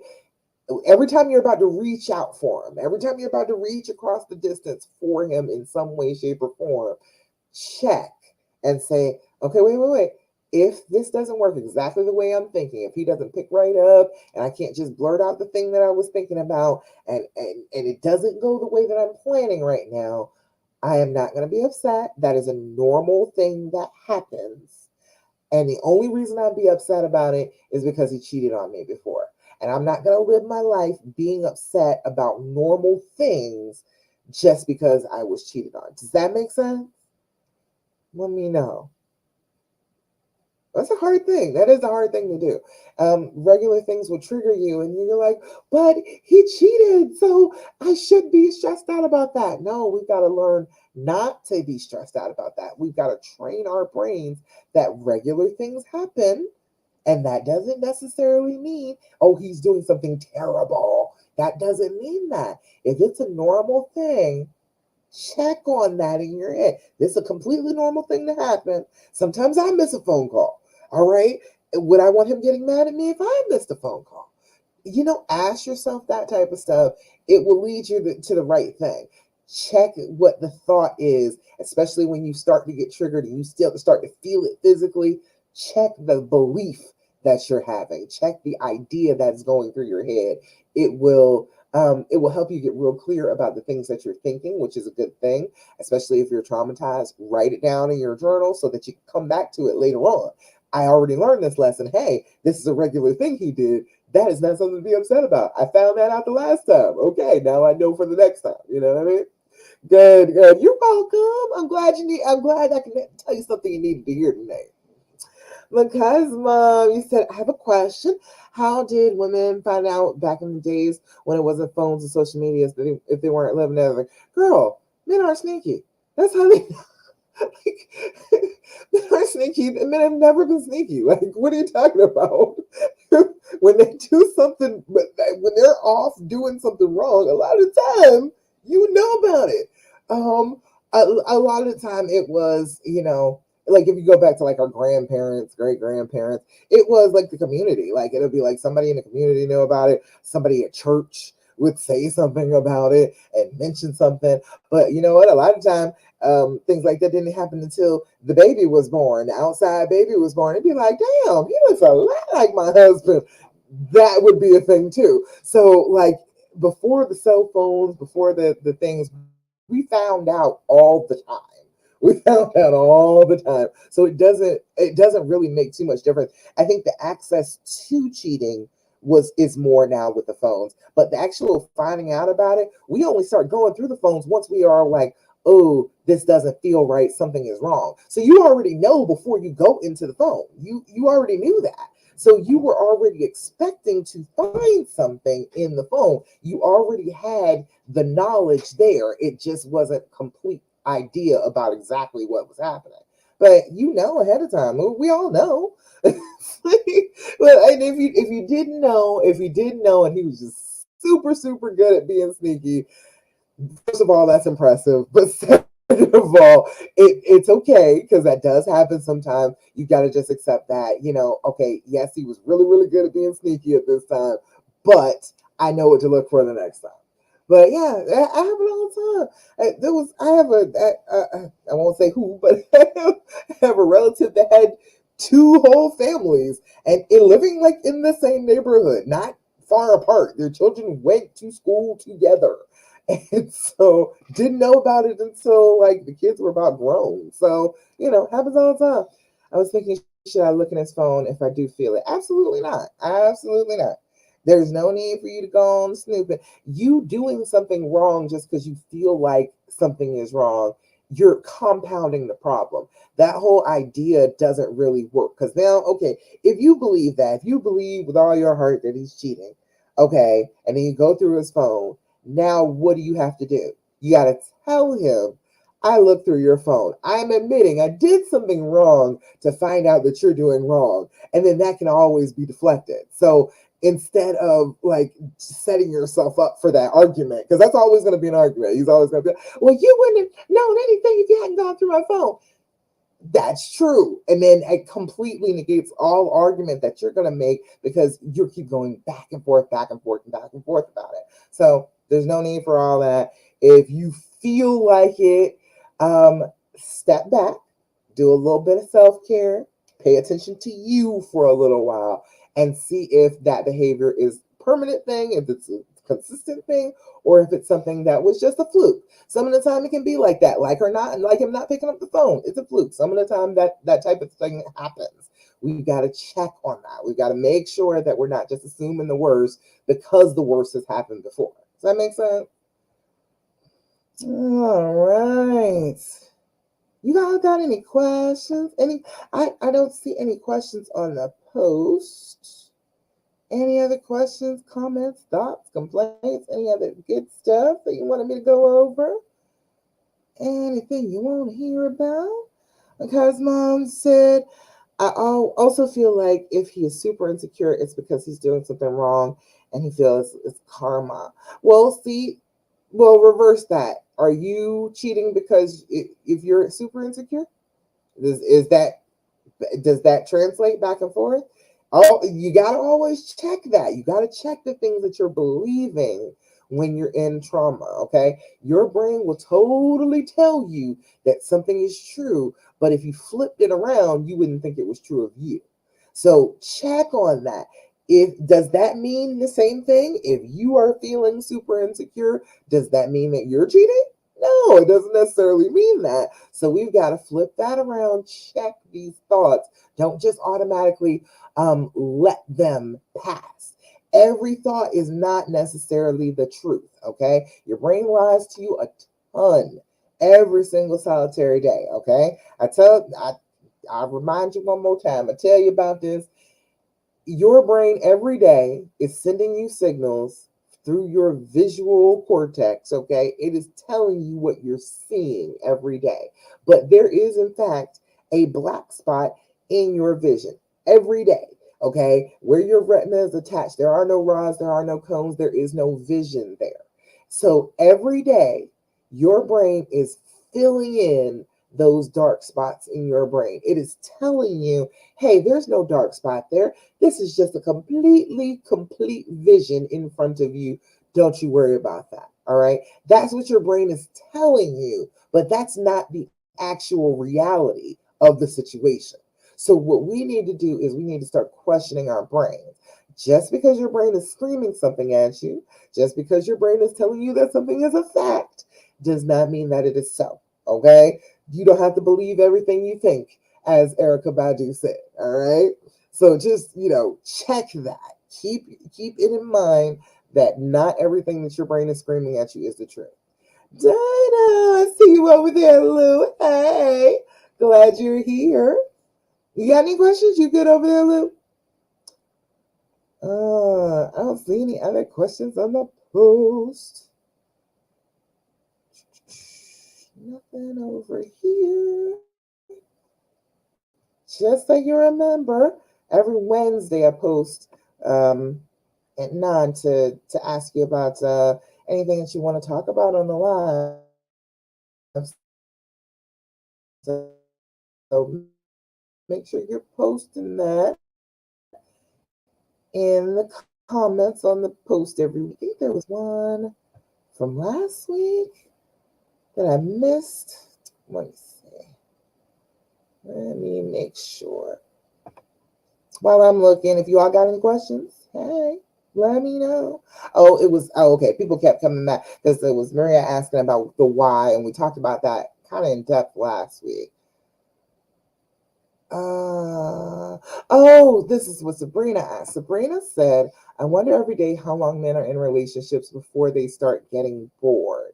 every time you're about to reach out for him, every time you're about to reach across the distance for him in some way, shape, or form, check and say, okay, wait. If this doesn't work exactly the way I'm thinking, if he doesn't pick right up and I can't just blurt out the thing that I was thinking about and it doesn't go the way that I'm planning right now, I am not going to be upset. That is a normal thing that happens. And the only reason I'd be upset about it is because he cheated on me before. And I'm not going to live my life being upset about normal things just because I was cheated on. Does that make sense? Let me know. That's a hard thing. That is a hard thing to do. Regular things will trigger you, and you're like, but he cheated, so I should be stressed out about that. No, we've got to learn not to be stressed out about that. We've got to train our brains that regular things happen, and that doesn't necessarily mean, oh, he's doing something terrible. That doesn't mean that. If it's a normal thing, check on that in your head. This is a completely normal thing to happen. Sometimes I miss a phone call. All right. Would I want him getting mad at me if I missed a phone call? Ask yourself that type of stuff. It will lead you to the right thing. Check what the thought is, especially when you start to get triggered and you still start to feel it physically. Check the belief that you're having. Check the idea that's going through your head. It will help you get real clear about the things that you're thinking, which is a good thing, especially if you're traumatized. Write it down in your journal so that you can come back to it later on. I already learned this lesson. Hey, this is a regular thing he did. That is not something to be upset about. I found that out the last time. Okay, now I know for the next time. You know what I mean? Good. You're welcome. I'm glad I can tell you something you needed to hear today. Because mom, you said, I have a question. How did women find out back in the days when it wasn't phones and social media if they weren't living together? Girl, men are sneaky. That's how they like, men are sneaky. Men have never been sneaky. Like, what are you talking about? When they do something, but when they're off doing something wrong, a lot of the time you know about it. A lot of the time it was, like if you go back to like our grandparents, great grandparents, it was like the community. Like it'll be like somebody in the community knew about it, somebody at church would say something about it and mention something. But you know what? A lot of time, things like that didn't happen until the baby was born. The outside baby was born. It'd be like, damn, he looks a lot like my husband. That would be a thing too. So like before the cell phones, before the things, we found out all the time. We found out all the time. So it doesn't really make too much difference. I think the access to cheating was is more now with the phones. But the actual finding out about it, we only start going through the phones once we are like, oh, this doesn't feel right, something is wrong. So you already know before you go into the phone. You already knew that. So you were already expecting to find something in the phone. You already had the knowledge there. It just wasn't complete idea about exactly what was happening. But you know ahead of time. We all know. But and if you didn't know, and he was just super, super good at being sneaky, first of all, that's impressive. But second of all, it's okay because that does happen sometimes. You got to just accept that, okay, yes, he was really, really good at being sneaky at this time, but I know what to look for the next time. But yeah, I have it all the time. I have I won't say who, but I have a relative that had two whole families and living like in the same neighborhood, not far apart. Their children went to school together. And so didn't know about it until like the kids were about grown. So, happens all the time. I was thinking, should I look in his phone if I do feel it? Absolutely not. Absolutely not. There's no need for you to go on snooping. You doing something wrong just because you feel like something is wrong, you're compounding the problem. That whole idea doesn't really work. Because now, okay, if you believe with all your heart that he's cheating, okay, and then you go through his phone, now what do you have to do? You got to tell him, I looked through your phone. I'm admitting I did something wrong to find out that you're doing wrong. And then that can always be deflected. So instead of like setting yourself up for that argument, because that's always going to be an argument. He's always going to be, well, you wouldn't have known anything if you hadn't gone through my phone. That's true. And then it completely negates all argument that you're going to make because you keep going back and forth, back and forth, and back and forth about it. So there's no need for all that. If you feel like it, step back, do a little bit of self care, pay attention to you for a little while, and see if that behavior is permanent thing, if it's a consistent thing, or if it's something that was just a fluke. Some of the time it can be like that, like or not, and like him not picking up the phone. It's a fluke. Some of the time that type of thing happens. We got to check on that. We got to make sure that we're not just assuming the worst because the worst has happened before. Does that make sense? All right. You guys got any questions? I don't see any questions on the post. Any other questions, comments, thoughts, complaints, any other good stuff that you wanted me to go over? Anything you want to hear about? Because mom said, also feel like if he is super insecure, it's because he's doing something wrong and he feels it's karma. Well, see, well, reverse that. Are you cheating because if you're super insecure? Is that does that translate back and forth? Oh, you got to always check that. You got to check the things that you're believing when you're in trauma, okay? Your brain will totally tell you that something is true, but if you flipped it around, you wouldn't think it was true of you. So check on that. If does that mean the same thing? If you are feeling super insecure, does that mean that you're cheating? No, it doesn't necessarily mean that. So we've got to flip that around, check these thoughts. Don't just automatically let them pass. Every thought is not necessarily the truth, okay? Your brain lies to you a ton every single solitary day, okay? I remind you one more time. I tell you about this. Your brain every day is sending you signals through your visual cortex, okay? It is telling you what you're seeing every day. But there is, in fact, a black spot in your vision every day, okay? Where your retina is attached, there are no rods, there are no cones, there is no vision there. So every day, your brain is filling in those dark spots in your brain. It is telling you, hey, there's no dark spot there. This is just a complete vision in front of you. Don't you worry about that. All right. That's what your brain is telling you, but that's not the actual reality of the situation. So, what we need to do is we need to start questioning our brains. Just because your brain is screaming something at you, just because your brain is telling you that something is a fact, does not mean that it is so. Okay? You don't have to believe everything you think, as Erica Badu said. All right? So just, check that. Keep it in mind that not everything that your brain is screaming at you is the truth. Dinah, I see you over there, Lou. Hey, glad you're here. You got any questions? You good over there, Lou? I don't see any other questions on the post. Nothing over here. Just so you remember, every Wednesday I post at 9 to ask you about anything that you want to talk about on the live. So make sure you're posting that in the comments on the post every week. I think there was one from last week that I missed. Let me see. Let me make sure. While I'm looking, if you all got any questions, hey, let me know. Okay. People kept coming back because it was Maria asking about the why, and we talked about that kind of in depth last week. This is what Sabrina asked. Sabrina said, I wonder every day how long men are in relationships before they start getting bored.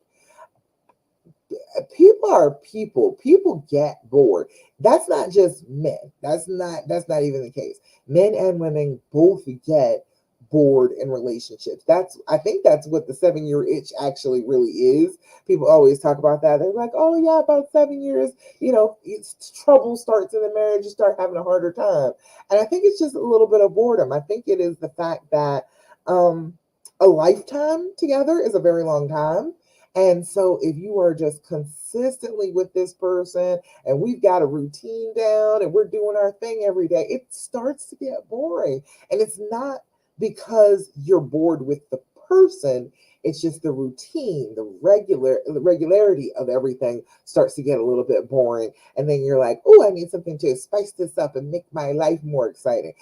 People are people. People get bored. That's not just men. That's not even the case. Men and women both get bored in relationships. I think that's what the 7-year itch actually really is. People always talk about that. They're like, oh yeah, about 7 years, it's trouble starts in the marriage, you start having a harder time. And I think it's just a little bit of boredom. I think it is the fact that a lifetime together is a very long time. And so if you are just consistently with this person and we've got a routine down and we're doing our thing every day, it starts to get boring. And it's not because you're bored with the person, it's just the routine, the regularity of everything starts to get a little bit boring. And then you're like, oh, I need something to spice this up and make my life more exciting.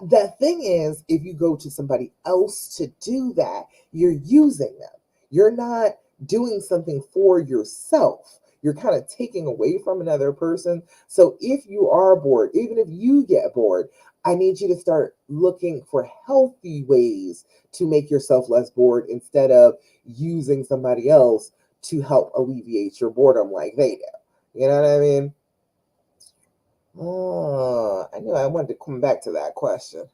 The thing is, if you go to somebody else to do that, you're using them. You're not doing something for yourself. You're kind of taking away from another person. So if you are bored, even if you get bored, I need you to start looking for healthy ways to make yourself less bored instead of using somebody else to help alleviate your boredom like they do. You know what I mean? Oh, I knew I wanted to come back to that question.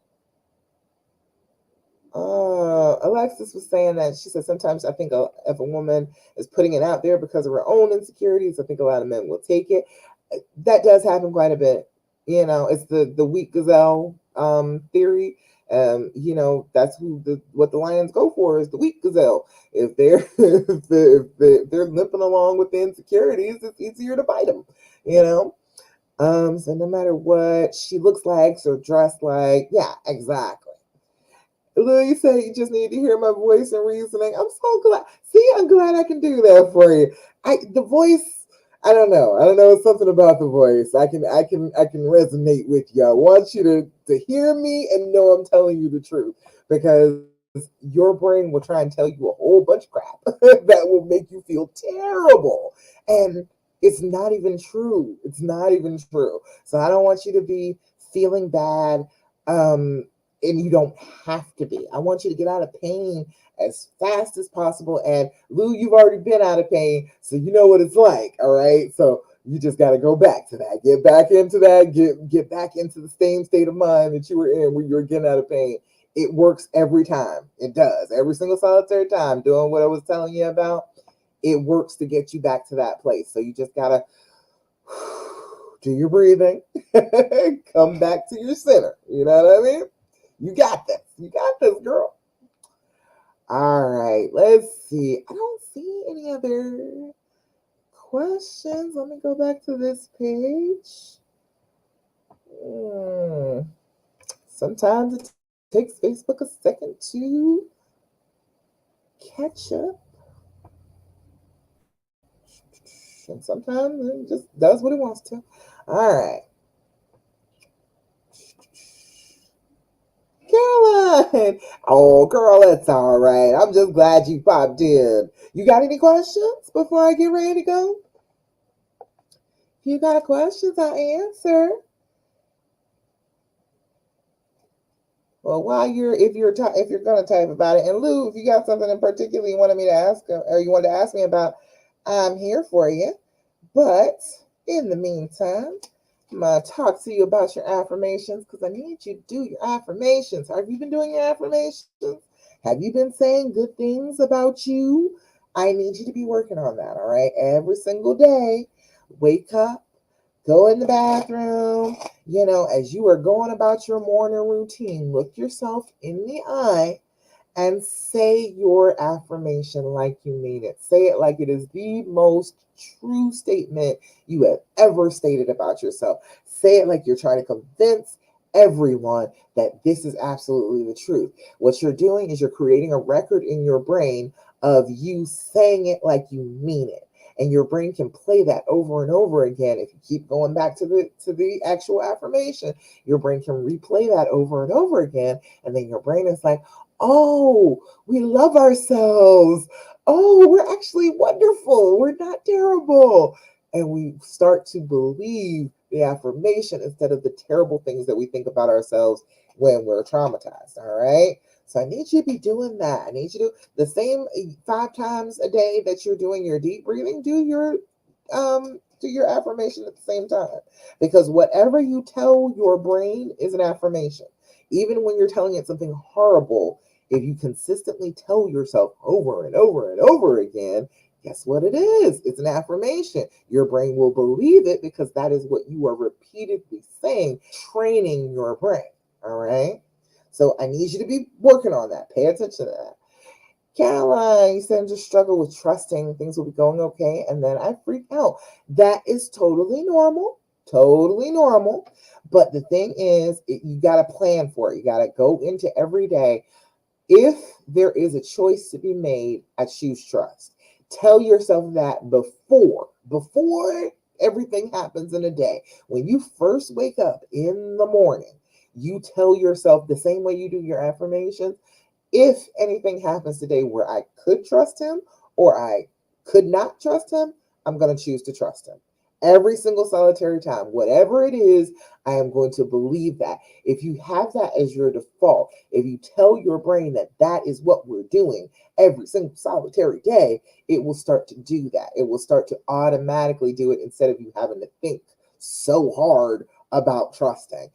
Alexis was saying that she said sometimes I think if a woman is putting it out there because of her own insecurities, I think a lot of men will take it. That does happen quite a bit. It's the weak gazelle theory. That's what the lions go for is the weak gazelle. If they're if they're limping along with the insecurities, it's easier to bite them. So no matter what she looks like or dressed like, yeah, exactly. Lily said you just need to hear my voice and reasoning. I'm so glad. See, I'm glad I can do that for you. The voice, I don't know. It's something about the voice. I can resonate with you. I want you to hear me and know I'm telling you the truth because your brain will try and tell you a whole bunch of crap that will make you feel terrible. And it's not even true. It's not even true. So I don't want you to be feeling bad. And you don't have to be. I want you to get out of pain as fast as possible. And Lou, you've already been out of pain, so you know what it's like. All right. So you just got to go back to that. Get back into that. Get back into the same state of mind that you were in when you were getting out of pain. It works every time. It does. Every single solitary time. Doing what I was telling you about. It works to get you back to that place. So you just gotta do your breathing. Come back to your center. You know what I mean? You got this. You got this, girl. All right. Let's see. I don't see any other questions. Let me go back to this page. Sometimes it takes Facebook a second to catch up. And sometimes it just does what it wants to. All right. Caroline. Oh, girl, that's all right. I'm just glad you popped in. You got any questions before I get ready to go? If you got questions, I'll answer. Well, if you're gonna type about it, and Lou, if you got something in particular you wanted me to ask, or you wanted to ask me about, I'm here for you. But in the meantime, I'm gonna talk to you about your affirmations because I need you to do your affirmations. Have you been doing your affirmations? Have you been saying good things about you? I need you to be working on that. All right, every single day, wake up. Go in the bathroom, as you are going about your morning routine, look yourself in the eye and say your affirmation like you mean it. Say it like it is the most true statement you have ever stated about yourself. Say it like you're trying to convince everyone that this is absolutely the truth. What you're doing is you're creating a record in your brain of you saying it like you mean it. And your brain can play that over and over again. If you keep going back to the actual affirmation, your brain can replay that over and over again. And then your brain is like, oh, we love ourselves. Oh, we're actually wonderful. We're not terrible. And we start to believe the affirmation instead of the terrible things that we think about ourselves when we're traumatized. All right. So I need you to be doing that. I need you to the same 5 times a day that you're doing your deep breathing, do your affirmation at the same time. Because whatever you tell your brain is an affirmation. Even when you're telling it something horrible, if you consistently tell yourself over and over and over again, guess what it is? It's an affirmation. Your brain will believe it because that is what you are repeatedly saying, training your brain. All right. So I need you to be working on that. Pay attention to that. Caroline, you said just struggle with trusting things will be going okay, and then I freak out. That is totally normal. Totally normal. But the thing is, you got to plan for it. You got to go into every day. If there is a choice to be made, I choose trust. Tell yourself that before everything happens in a day. When you first wake up in the morning, you tell yourself the same way you do your affirmations. If anything happens today where I could trust him or I could not trust him, I'm going to choose to trust him. Every single solitary time, whatever it is, I am going to believe that. If you have that as your default, if you tell your brain that that is what we're doing every single solitary day, it will start to do that. It will start to automatically do it instead of you having to think so hard about trusting.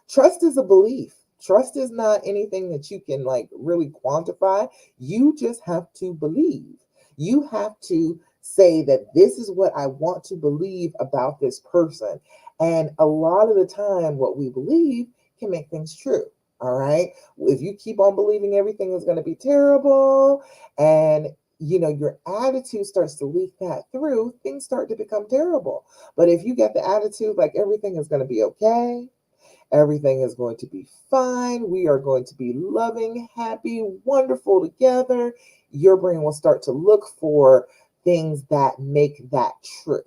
Trust is a belief. Trust is not anything that you can really quantify. You just have to believe. You have to say that this is what I want to believe about this person. And a lot of the time, what we believe can make things true. All right. If you keep on believing everything is going to be terrible and your attitude starts to leak that through, things start to become terrible. But if you get the attitude like everything is going to be okay, everything is going to be fine, we are going to be loving, happy, wonderful together, your brain will start to look for things that make that true.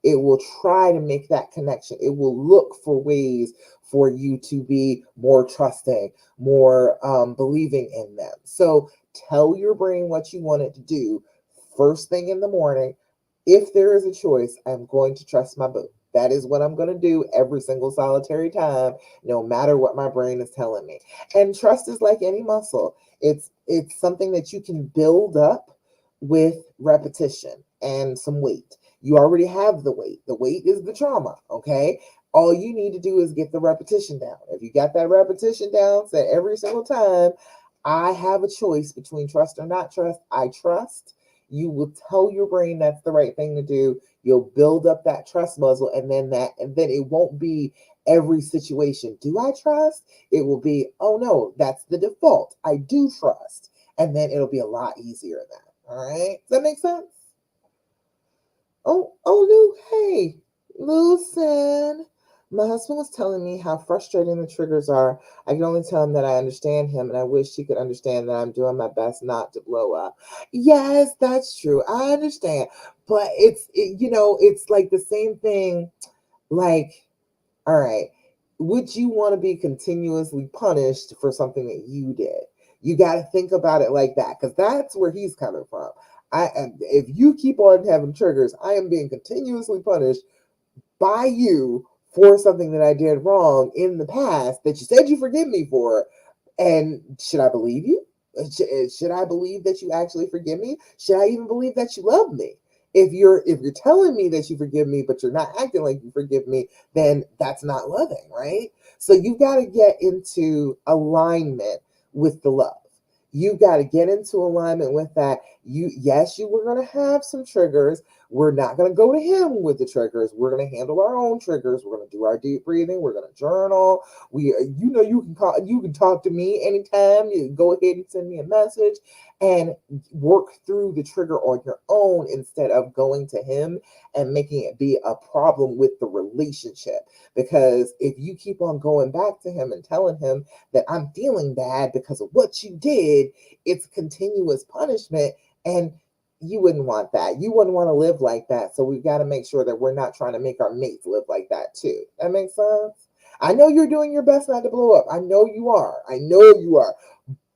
It will try to make that connection. It will look for ways for you to be more trusting, more believing in them. So tell your brain what you want it to do first thing in the morning. If there is a choice, I'm going to trust my boo. That is what I'm going to do every single solitary time, no matter what my brain is telling me. And trust is like any muscle. It's something that you can build up with repetition and some weight. You already have the weight. The weight is the trauma, okay? All you need to do is get the repetition down. If you got that repetition down, say every single time, I have a choice between trust or not trust. I trust. You will tell your brain that's the right thing to do. You'll build up that trust muscle, and then it won't be every situation. Do I trust? It will be, oh no, that's the default. I do trust. And then it'll be a lot easier then. All right. Does that make sense? Lou, hey, Lucen. My husband was telling me how frustrating the triggers are. I can only tell him that I understand him, and I wish he could understand that I'm doing my best not to blow up. Yes, that's true. I understand, but it's like the same thing. Like, all right, would you want to be continuously punished for something that you did? You got to think about it like that, because that's where he's coming from. If you keep on having triggers, I am being continuously punished by you for something that I did wrong in the past that you said you forgive me for. And should I believe you? Should I believe that you actually forgive me? Should I even believe that you love me? If you're telling me that you forgive me, but you're not acting like you forgive me, then that's not loving, right? So you got to get into alignment with the love. You got to get into alignment with that. Yes, you were going to have some triggers. We're not going to go to him with the triggers. We're going to handle our own triggers. We're going to do our deep breathing. We're going to journal. You can talk to me anytime. You go ahead and send me a message and work through the trigger on your own instead of going to him and making it be a problem with the relationship. Because if you keep on going back to him and telling him that I'm feeling bad because of what you did, it's continuous punishment. And you wouldn't want that. You wouldn't want to live like that. So we've got to make sure that we're not trying to make our mates live like that too. That makes sense? I know you're doing your best not to blow up. I know you are. I know you are.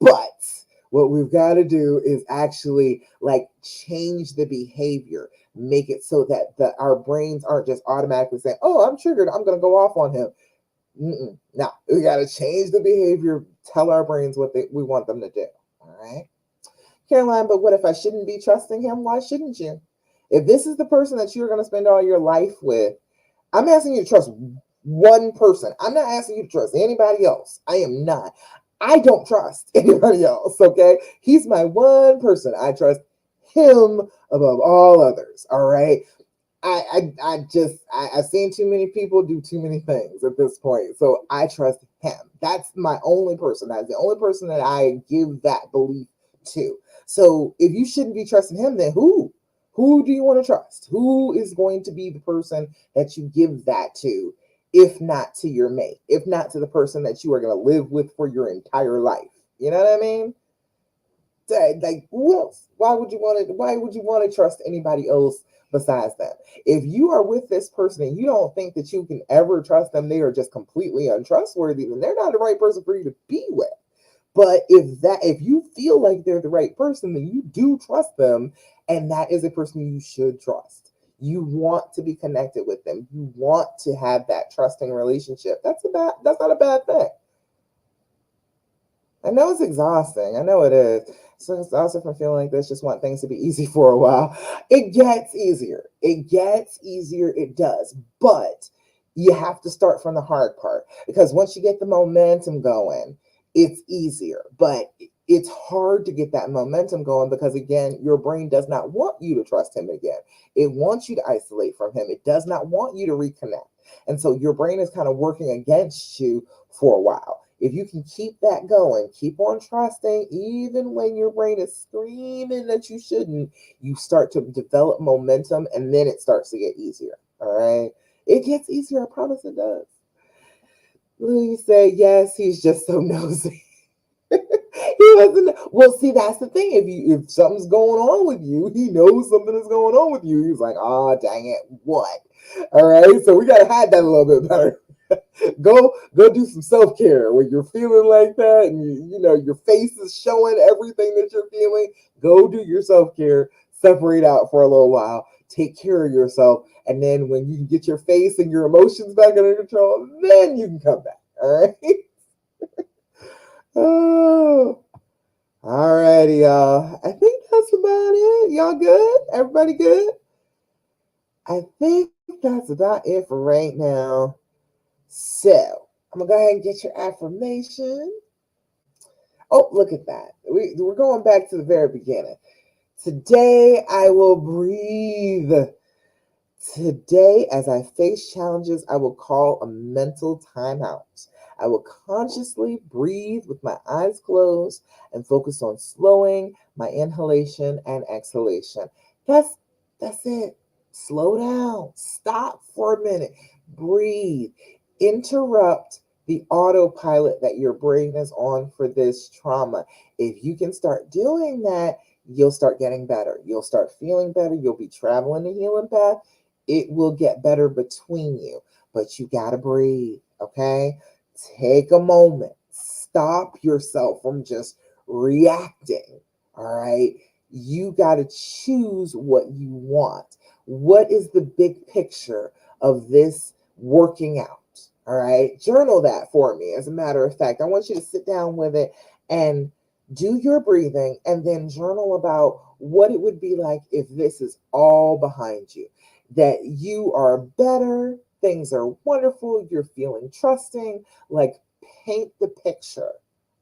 But what we've got to do is actually like change the behavior, make it so that our brains aren't just automatically saying, "Oh, I'm triggered. I'm going to go off on him." No, we got to change the behavior. Tell our brains what we want them to do. All right. Caroline, but what if I shouldn't be trusting him? Why shouldn't you? If this is the person that you're going to spend all your life with, I'm asking you to trust one person. I'm not asking you to trust anybody else. I am not. I don't trust anybody else, okay? He's my one person. I trust him above all others, all right? I've seen too many people do too many things at this point. So I trust him. That's my only person. That's the only person that I give that belief to. So if you shouldn't be trusting him, then who? Who do you want to trust? Who is going to be the person that you give that to, if not to your mate, if not to the person that you are going to live with for your entire life? You know what I mean? Like, who else? Why would you want to trust anybody else besides them? If you are with this person and you don't think that you can ever trust them, they are just completely untrustworthy, then they're not the right person for you to be with. But if you feel like they're the right person, then you do trust them, and that is a person you should trust. You want to be connected with them. You want to have that trusting relationship. That's not a bad thing. I know it's exhausting. I know it is. So it's also from feeling like this, just want things to be easy for a while. It gets easier. It gets easier. It does. But you have to start from the hard part, because once you get the momentum going, it's easier. But it's hard to get that momentum going because, again, your brain does not want you to trust him again. It wants you to isolate from him. It does not want you to reconnect. And so your brain is kind of working against you for a while. If you can keep that going, keep on trusting, even when your brain is screaming that you shouldn't, you start to develop momentum, and then it starts to get easier. All right. It gets easier. I promise it does. Louis said, yes, he's just so nosy. He wasn't. Well, see, that's the thing. If something's going on with you, he knows something is going on with you. He's like, oh, dang it, what? All right. So we gotta hide that a little bit better. Go do some self-care when you're feeling like that, and your face is showing everything that you're feeling. Go do your self-care, separate out for a little while, take care of yourself, and then when you can get your face and your emotions back under control, then you can come back. All right. Oh, all righty, y'all. I think that's about it. Y'all good? Everybody good? I think that's about it for right now. So I'm gonna go ahead and get your affirmation. Oh, look at that. We're going back to the very beginning. Today I will breathe. Today, as I face challenges, I will call a mental timeout. I will consciously breathe with my eyes closed and focus on slowing my inhalation and exhalation. That's it. Slow down, stop for a minute, breathe, interrupt the autopilot that your brain is on for this trauma. If you can start doing that, you'll start getting better. You'll start feeling better. You'll be traveling the healing path. It will get better between you, but you got to breathe, okay? Take a moment, stop yourself from just reacting, all right? You got to choose what you want. What is the big picture of this working out? All right. Journal that for me. As a matter of fact, I want you to sit down with it and do your breathing and then journal about what it would be like if this is all behind you, that you are better, things are wonderful, you're feeling trusting. Like, paint the picture.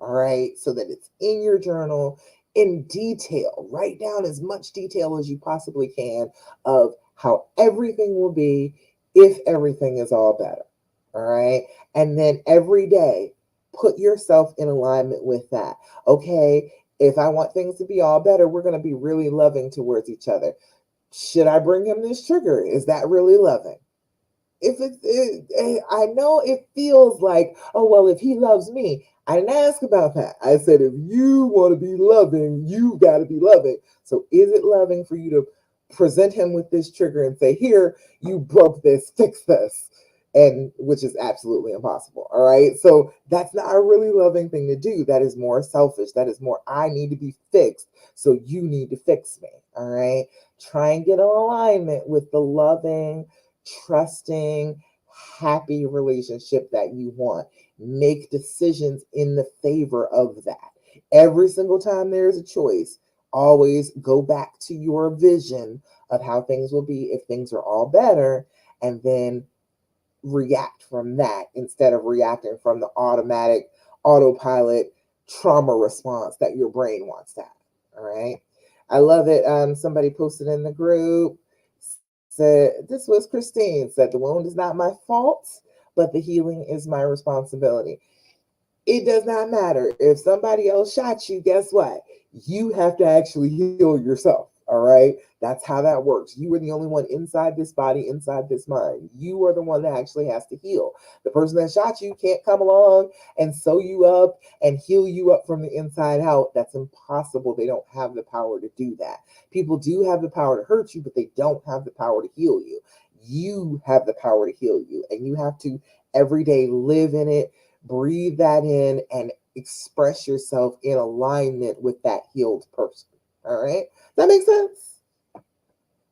All right. So that it's in your journal in detail. Write down as much detail as you possibly can of how everything will be if everything is all better. All right. And then every day, put yourself in alignment with that. Okay. If I want things to be all better, we're going to be really loving towards each other. Should I bring him this trigger? Is that really loving? If I know it feels like, oh, well, if he loves me, I didn't ask about that. I said, if you want to be loving, you got to be loving. So is it loving for you to present him with this trigger and say, here, you broke this, fix this? And which is absolutely impossible. All right. So that's not a really loving thing to do. That is more selfish. That is more, I need to be fixed. So you need to fix me. All right. Try and get in alignment with the loving, trusting, happy relationship that you want. Make decisions in the favor of that. Every single time there's a choice, always go back to your vision of how things will be if things are all better, and then react from that instead of reacting from the automatic autopilot trauma response that your brain wants to have. All right. I love it. Somebody posted in the group, said, this was Christine, said, the wound is not my fault, but the healing is my responsibility. It does not matter. If somebody else shot you, guess what? You have to actually heal yourself. All right. That's how that works. You are the only one inside this body, inside this mind. You are the one that actually has to heal. The person that shot you can't come along and sew you up and heal you up from the inside out. That's impossible. They don't have the power to do that. People do have the power to hurt you, but they don't have the power to heal you. You have the power to heal you, and you have to every day live in it, breathe that in, and express yourself in alignment with that healed person. All right. That makes sense?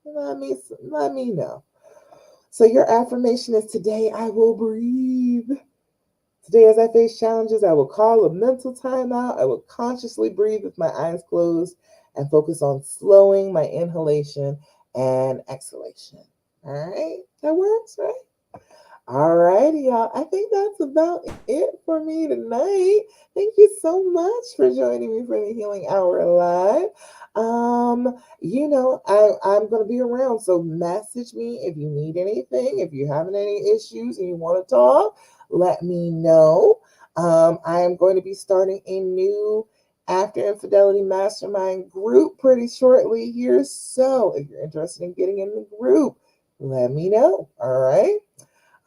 Let me know. So your affirmation is, today I will breathe. Today, as I face challenges, I will call a mental timeout. I will consciously breathe with my eyes closed and focus on slowing my inhalation and exhalation. All right. That works, right? All righty, y'all. I think that's about it for me tonight. Thank you so much for joining me for the Healing Hour Live. I'm gonna be around, so message me if you need anything. If you're having any issues and you want to talk, let me know. I am going to be starting a new After Infidelity Mastermind group pretty shortly here. So if you're interested in getting in the group, let me know. All right.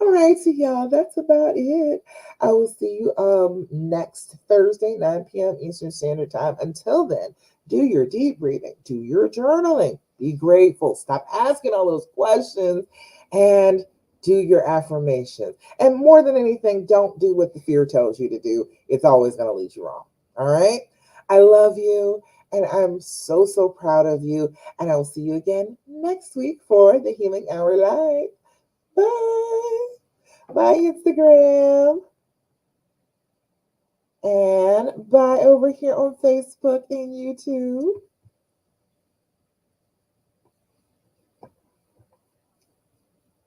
All right, so y'all, that's about it. I will see you next Thursday, 9 p.m. Eastern Standard Time. Until then, do your deep breathing, do your journaling, be grateful, stop asking all those questions, and do your affirmations. And more than anything, don't do what the fear tells you to do. It's always going to lead you wrong. All right? I love you, and I'm so, so proud of you. And I will see you again next week for the Healing Hour Live. Bye. Bye, Instagram. And bye over here on Facebook and YouTube.